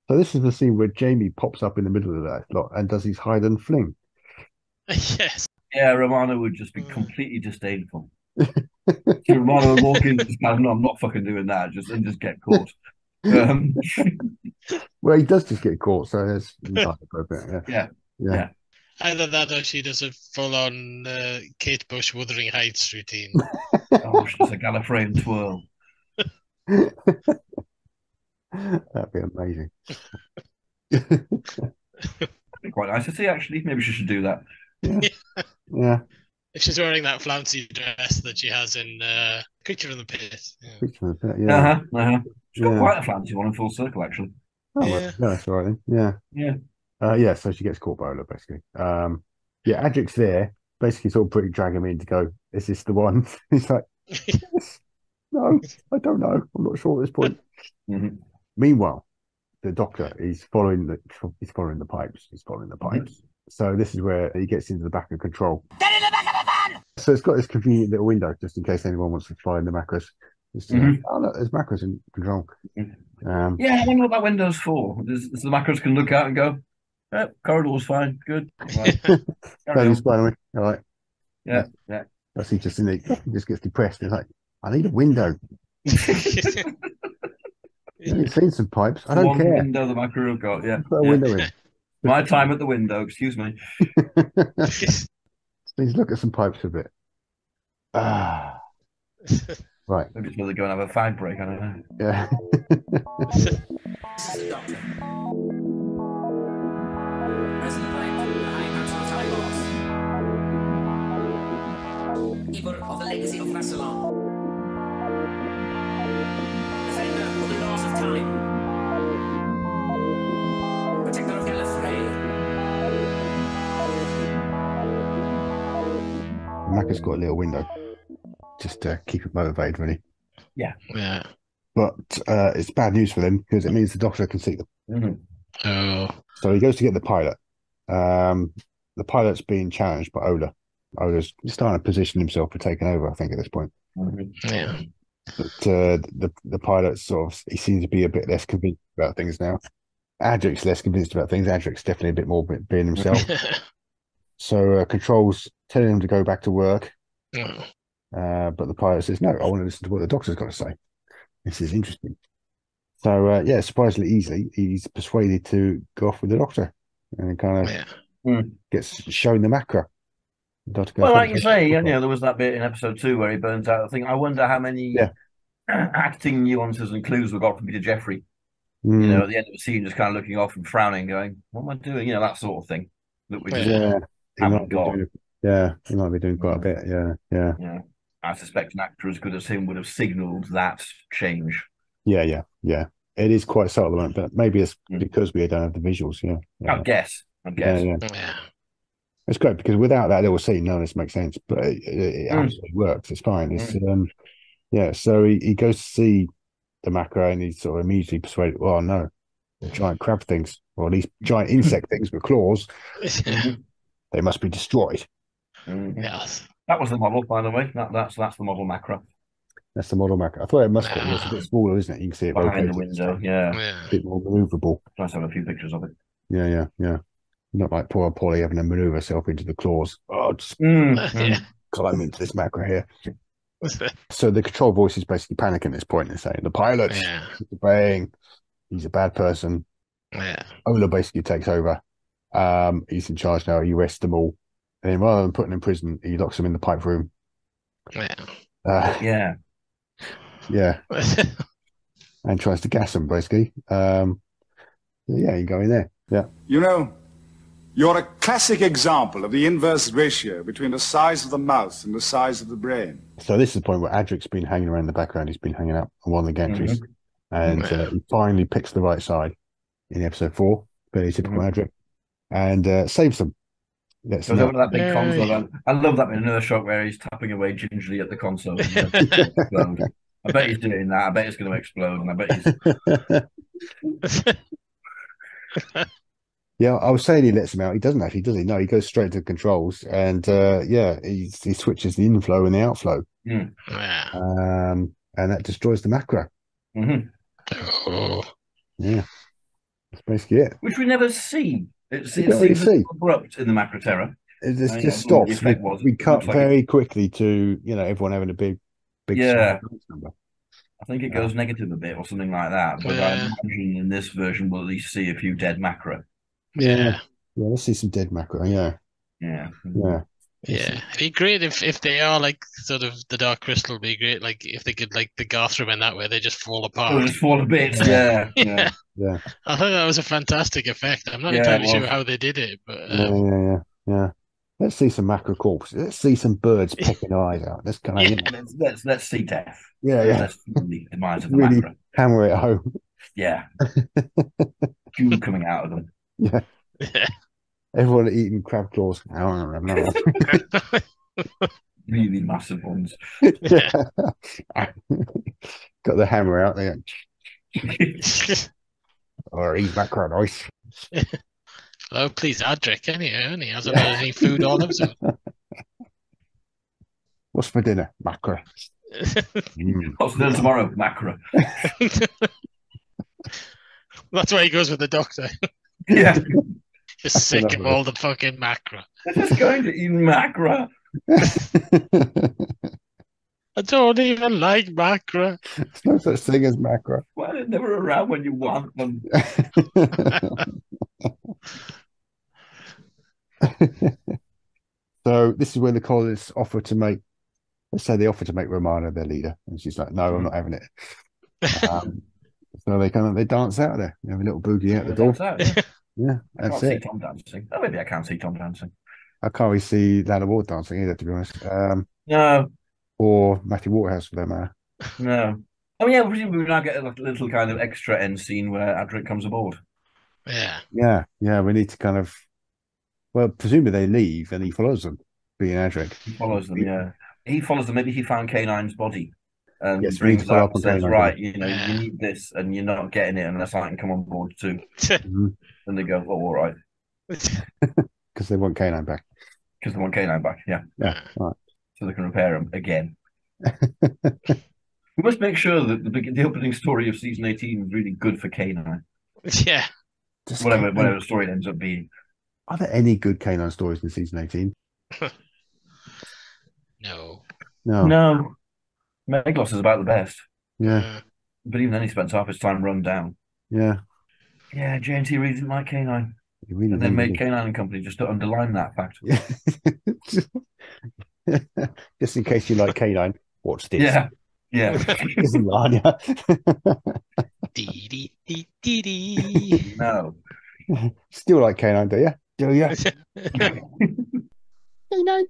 So this is the scene where Jamie pops up in the middle of that lot and does his hide and fling. Yes. Yeah, Romana would just be completely disdainful. Romana would walk in and just go, "No, I'm not fucking doing that," and just get caught. Well, he does just get caught, so that's not appropriate. Yeah. Either that or she does a full-on Kate Bush Wuthering Heights routine. Oh, she's a Gallifreyan twirl. That'd be amazing. Be quite nice to see, actually. Maybe she should do that. Yeah. If she's wearing that flouncy dress that she has in Creature from the Pit. Creature from the Pit, yeah. She's got quite a flouncy one in Full Circle, actually. Oh, well, that's all right then. Yeah. So she gets caught by Ola, basically. Adric's there, basically sort of pretty drag him in to go, "Is this the one?" He's like, "Yes. No, I don't know. I'm not sure at this point." Meanwhile, the Doctor is following the pipes. He's following the pipes. So this is where he gets into the back of control. Get in the back of the van! So it's got this convenient little window just in case anyone wants to fly in the Macras. Oh look, there's Macras in control. I wonder what that window's for. The Macras can look out and go, corridor's fine, good. Right. All right. Yeah. That's he just gets depressed. He's like, "I need a window." You've seen some pipes. I don't care. Window the Macra have got. Put a window in. My time at the window. Excuse me. Please look at some pipes a bit. Right. Maybe it's where they go and have a fag break. I don't know. Yeah. This is the Doctor. President Light, the High Council of Time Lords. Keeper of the legacy of Rassilon. Defender of the laws of time. Protector of Gallifrey. Macca's got a little window just to keep it motivated, really. Yeah. But it's bad news for them because it means the Doctor can see them. Oh. So he goes to get the pilot. The pilot's being challenged by Ola. Ola's starting to position himself for taking over, I think, at this point. Yeah. But the pilot he seems to be a bit less convinced about things now. Adric's less convinced about things. Adric's definitely a bit more being himself. So Control's telling him to go back to work. But the pilot says, "No, I want to listen to what the Doctor's got to say. This is interesting." So, surprisingly easily, he's persuaded to go off with the Doctor and kind of gets shown the Macra. Well, like you say, there was that bit in episode 2 where he burns out. I wonder how many acting nuances and clues we got from Peter Jeffrey. At the end of the scene, just kind of looking off and frowning, going, "What am I doing?" That sort of thing that we just haven't got. He might be doing quite a bit. Yeah. I suspect an actor as good as him would have signalled that change. Yeah. It is quite subtle at the moment, but maybe it's because we don't have the visuals. Yeah. I guess. Yeah. It's great because without that little scene, none of this makes sense. But it absolutely works. It's fine. It's yeah. So he goes to see the Macra and he's sort of immediately persuaded. Oh no, giant crab things, or these giant insect things with claws. They must be destroyed. Yes. That was the model, by the way. That's the model Macra. That's the model Macra. I thought it must be. It's a bit smaller, isn't it? You can see it behind the window. Yeah. A bit more maneuverable. Nice to have a few pictures of it. Yeah. Not like poor Polly having to maneuver herself into the claws. Oh, just climb into this Macra here. So the control voice is basically panicking at this point and saying, the pilot's obeying. He's a bad person. Yeah. Ola basically takes over. He's in charge now. He arrests them all. And then rather than putting them in prison, he locks them in the pipe room. Yeah. And tries to gas them, basically. You go in there. Yeah. You know, you're a classic example of the inverse ratio between the size of the mouth and the size of the brain. So this is the point where Adric's been hanging around in the background. He's been hanging out on one of the gantries. And he finally picks the right side in episode 4. Very typical Adric. And saves them. Goes over to that big console. I love that bit in another shot where he's tapping away gingerly at the console. I bet he's doing that. I bet it's going to explode. And I bet he's... Yeah, I was saying he lets him out. He doesn't actually, does he? No, he goes straight to the controls. And he switches the inflow and the outflow. And that destroys the Macra. Yeah. That's basically it. Which we never see. It seems abrupt in the Macra Terror. It just stops. We cut very quickly to everyone having a big number. I think it goes negative a bit or something like that. But I imagine in this version we'll at least see a few dead Macra. Yeah, let's see some dead Macra. Yeah. It'd be great if they are like sort of the Dark Crystal. Would be great, like if they could like the Gotham in that way, they just fall apart. They'll just fall a bit. Yeah. I thought that was a fantastic effect. I'm not entirely sure how they did it, but yeah. Let's see some Macra corpses. Let's see some birds pecking eyes out. Let's kind of let's see death. Let's really demise of the really Macra. Hammer it home. Yeah. Fuel coming out of them. Yeah. Everyone eating crab claws. Really massive ones. Got the hammer out there. Or eat Macra nice. Oh, please, Adric, and he hasn't had any food on him. So. What's for dinner? Macra. What's for dinner tomorrow? Macra. That's why he goes with the doctor. Yeah. Just sick of all the fucking Macra. They're just going to eat Macra. I don't even like Macra. There's no such thing as Macra. Well, they're never around when you want them. So this is when the colonists offer to make, they offer to make Romana their leader, and she's like, "No, I'm not having it." So they dance out of there. They have a little boogie out the door. Yeah, that's it. See Tom dancing. Oh, maybe I can't see Tom dancing. I can't really see Lana Ward dancing either, to be honest. No. Or Matthew Waterhouse for that matter. No. Oh yeah, presumably we now get a little kind of extra end scene where Adric comes aboard. Yeah. Yeah. We need to kind of, well, presumably they leave and he follows them, being Adric. He follows them. Yeah. He follows them. Maybe he found K9's body. Yes, brings it up and says, K9. right, you need this, and you're not getting it unless I can come on board too. And they go, oh, all right. Because they want K9 back. Because they want K9 back, yeah. Yeah, right. So they can repair him again. We must make sure that the opening story of season 18 is really good for K9. Yeah. Whatever the story ends up being. Are there any good K9 stories in season 18? No. Meglos is about the best. Yeah. But even then he spends half his time run down. Yeah. Yeah, JNT really didn't like K9. Really and then made K9 and Company just to underline that fact. Just in case you like K9, watch this. Yeah. Isn't Lanya? No. Still like K9, do you? Do you? K9.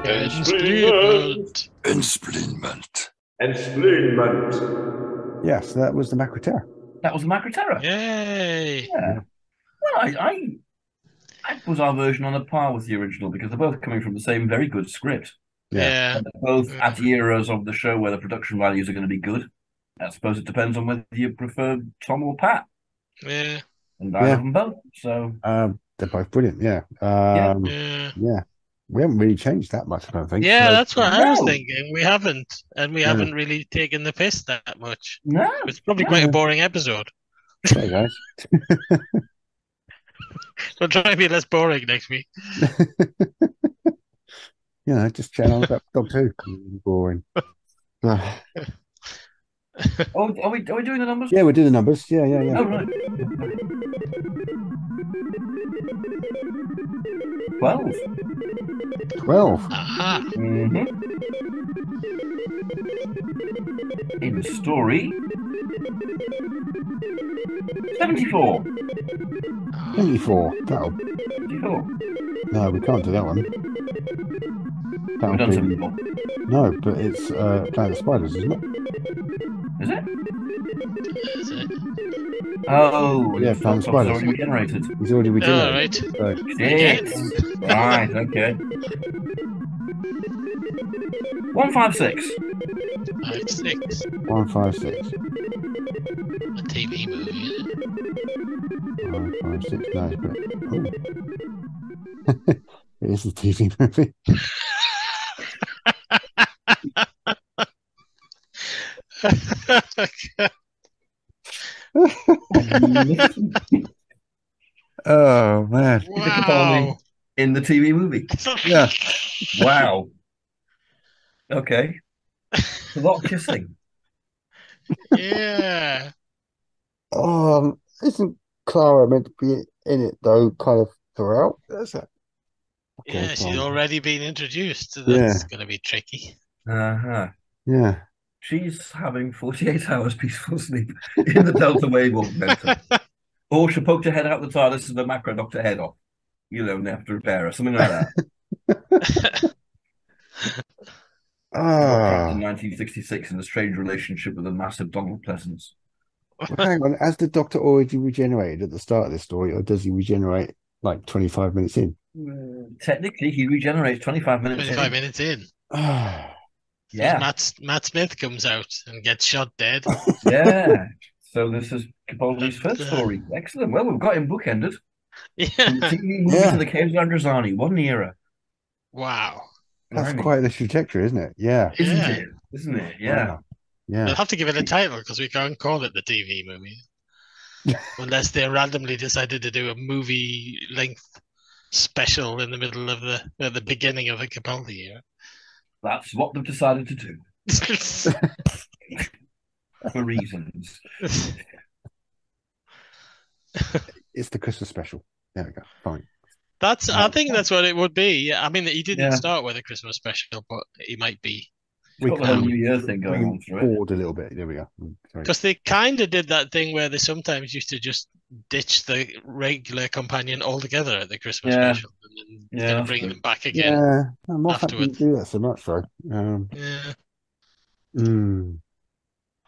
Experiment. Experiment. Explainment. Yes, that was the Macra. That was the Macra Terror. Yay! Yeah. Well, I was our version on a par with the original because they're both coming from the same very good script. Yeah. And they're both at eras of the show where the production values are going to be good. I suppose it depends on whether you prefer Tom or Pat. Yeah. And I love them both. So they're both brilliant. Yeah. Yeah. Yeah. We haven't really changed that much, I don't think. Yeah, so, that's what I was thinking. We haven't, and we Yeah. haven't really taken the piss that much. No. It's probably quite a boring episode. Sorry, guys. We'll try to be less boring next week. Just chat on about Doctor Who. Boring. Oh, are we doing the numbers? Yeah, we're doing the numbers. Yeah. Oh, right. 12. 12. Aha. In story, 74. 74. That'll. 74. No, we can't do that one. We've done 74. No, but it's Planet of Spiders, isn't it? Is it? Is it? Oh, Yeah, Planet of Spiders. already regenerated. He's already regenerated. All right. So, Shit. Right, okay. 156. 5-6. 156. A TV movie. Isn't it? 156. No, but it is a TV movie. Oh man! Wow. In the TV movie. Yeah. Wow. Okay. A lot of kissing. Yeah. Isn't Clara meant to be in it though? Kind of throughout. That's it. Okay, Yeah, she's fine. already been introduced. So that's going to be tricky. Uh-huh. Yeah. She's having 48 hours peaceful sleep in the Delta Wave augmenter. Or she poked her head out the TARDIS and the Macra knocked her head off. And they have to repair her. Something like that. Trapped in 1966 in a strange relationship with a massive Donald Pleasance. Well, hang on. Has the Doctor already regenerated at the start of this story, or does he regenerate like 25 minutes in? Technically, he regenerates 25 minutes 25 in. minutes in. Yeah. Matt Smith comes out and gets shot dead. Yeah. So this is Capaldi's first story. Excellent. Well, we've got him bookended. Yeah. From the TV movie to the Caves of Androzani. One era. Wow. That's quite the trajectory, isn't it? Yeah. Isn't it? Yeah. Wow. Yeah. We'll have to give it a title because we can't call it the TV movie. Unless they randomly decided to do a movie length special in the middle of the beginning of the Capaldi era. That's what they've decided to do. For reasons. It's the Christmas special. There we go. Fine. I think that's what it would be. I mean, he didn't start with a Christmas special, but he might be. We got the whole New Year thing going on through it. Forward a little bit. There we go. Because they kind of did that thing where they sometimes used to just ditch the regular companion altogether at the Christmas special and then bring them back again. Yeah, Moffat didn't do that so much though. Yeah. Don't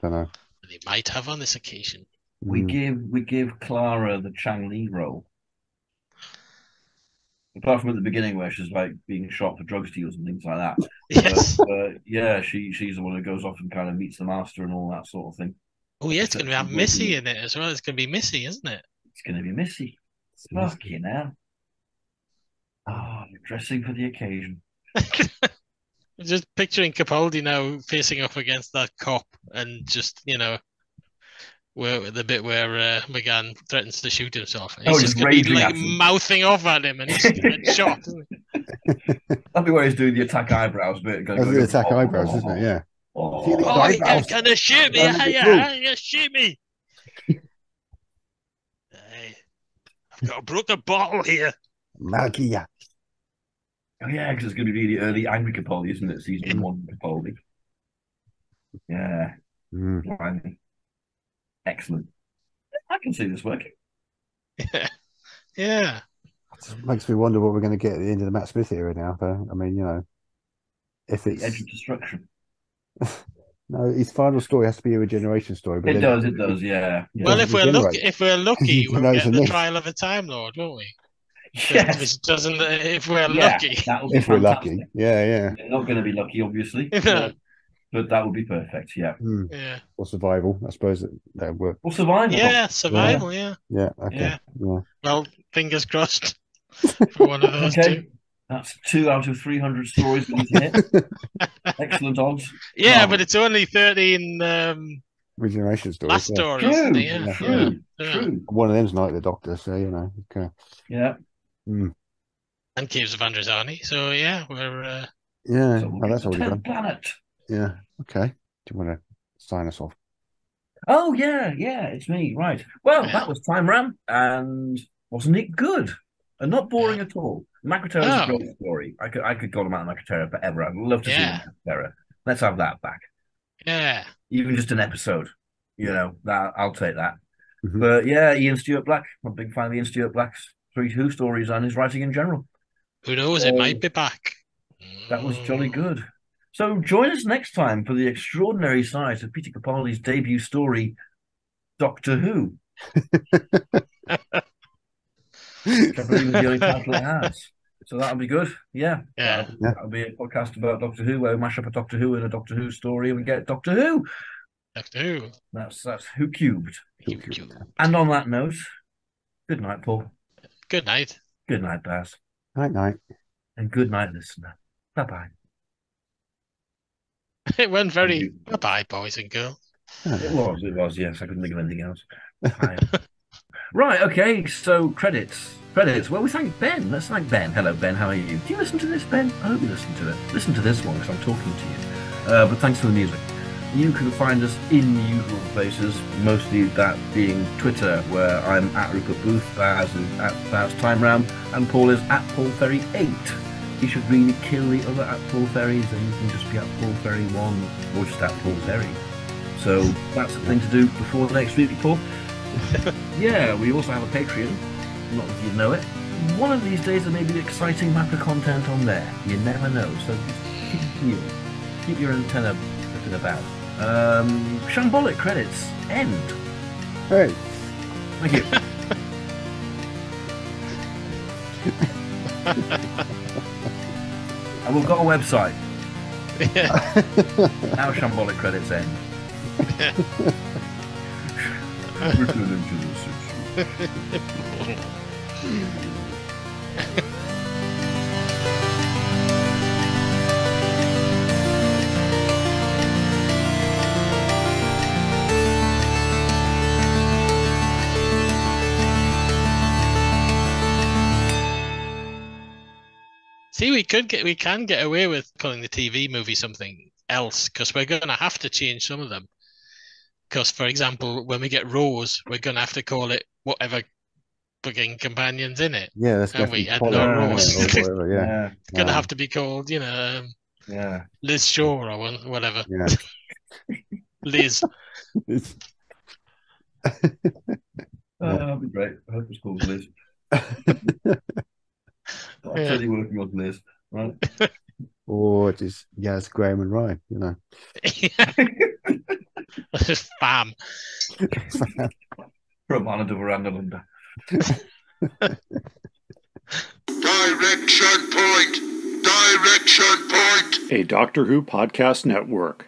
know. They might have on this occasion. We give Clara the Chang Li role. Apart from at the beginning where she's like being shot for drug steals and things like that. Yes. But, she's the one who goes off and kind of meets the master and all that sort of thing. Oh yeah, it's going to have Missy in it as well. It's going to be Missy, isn't it? It's going to be Missy. Fucking hell. Oh, you're dressing for the occasion. Just picturing Capaldi now facing off against that cop and just, where the bit where McGann threatens to shoot himself. He's just going to be like mouthing off at him and he's just going to get shot. That'd be where he's doing the attack eyebrows bit. That's the attack eyebrows, isn't it? Yeah. You're going to shoot me. You're going to shoot me. Hey, I've got a broken bottle here. Magia. Oh, yeah, because it's going to be really early angry Capaldi, isn't it? Season 1 Capaldi. Yeah. Blimey. Excellent. I can see this working. Yeah. It makes me wonder what we're going to get at the end of the Matt Smith era now, though. I mean, if it's the edge of destruction. No, his final story has to be a regeneration story. But It does, yeah. Well, if we're lucky, we'll No, it's get a the myth. trial of a Time Lord, won't we? Yes. Which doesn't. If we're Yeah, lucky. that would be If we're fantastic. lucky. Yeah. We're not going to be lucky, obviously. No. But that would be perfect, yeah. Yeah. Or survival, I suppose that would work. Or survival. Yeah, survival, yeah. Yeah, okay. Yeah. Well, fingers crossed for one of those two. That's 2 out of 300 stories we need to hit. Excellent odds. Yeah, Oh. but it's only 13 regeneration stories. last stories. True, Yeah. true. One of them's Night of the Doctor, so okay. Yeah. And Caves of Androzani. So yeah, we're yeah. So that's already done. Planet. Yeah. Okay. Do you want to sign us off? Oh yeah, it's me. Right. Well, that was Time Ram, and wasn't it good? And not boring at all. Macra is a great story. I could go on about Macra forever. I'd love to see Macra. Let's have that back. Yeah. Even just an episode. That I'll take that. But yeah, Ian Stewart Black. I'm a big fan of Ian Stewart Black's Who stories and his writing in general. Who knows? It might be back. That was jolly good. So join us next time for the extraordinary size of Peter Capaldi's debut story, Doctor Who. Which I believe is the only title it has. So that'll be good. Yeah. That'll be a podcast about Doctor Who where we mash up a Doctor Who and a Doctor Who story and we get Doctor Who. Doctor Who. That's Who Cubed. And on that note, good night, Paul. Good night. Good night, Baz. Night. And good night, listener. Bye-bye. It went very bye-bye, boys and girls. It was, yes. I couldn't think of anything else. Right, okay, so credits. Well, we thank Ben. Let's thank Ben. Hello, Ben, how are you? Do you listen to this, Ben? I hope you listen to it. Listen to this one, because I'm talking to you. But thanks for the music. You can find us in the usual places, mostly that being Twitter, where I'm at Rupert Booth, Baz is at Baz Time Ram, and Paul is at Paul Ferry 8. You should really kill the other at Paul Ferries, and you can just be at Paul Ferry 1, or just at Paul Ferry. So that's the thing to do before the next week, Paul. Yeah, we also have a Patreon, not that you know it. One of these days there may be exciting Macra content on there. You never know, so just keep your antenna flipping about. Shambolic credits end. Hey. Thank you. And we've got a website. Now Shambolic credits end. Returning to the See, we can get away with calling the TV movie something else because we're going to have to change some of them. Because, for example, when we get Rose, we're going to have to call it whatever fucking companion's in it. Yeah, that's definitely Rose. It's Yeah. going to have to be called, Liz Shaw or whatever. Yeah. Liz. That'd be great. I hope it's called Liz. I'm certainly working on Liz, right? Or just Yaz, Graham and Ryan, Just fam. From Anna de Veranda Lunda. Direction point! Direction point! A Doctor Who podcast network.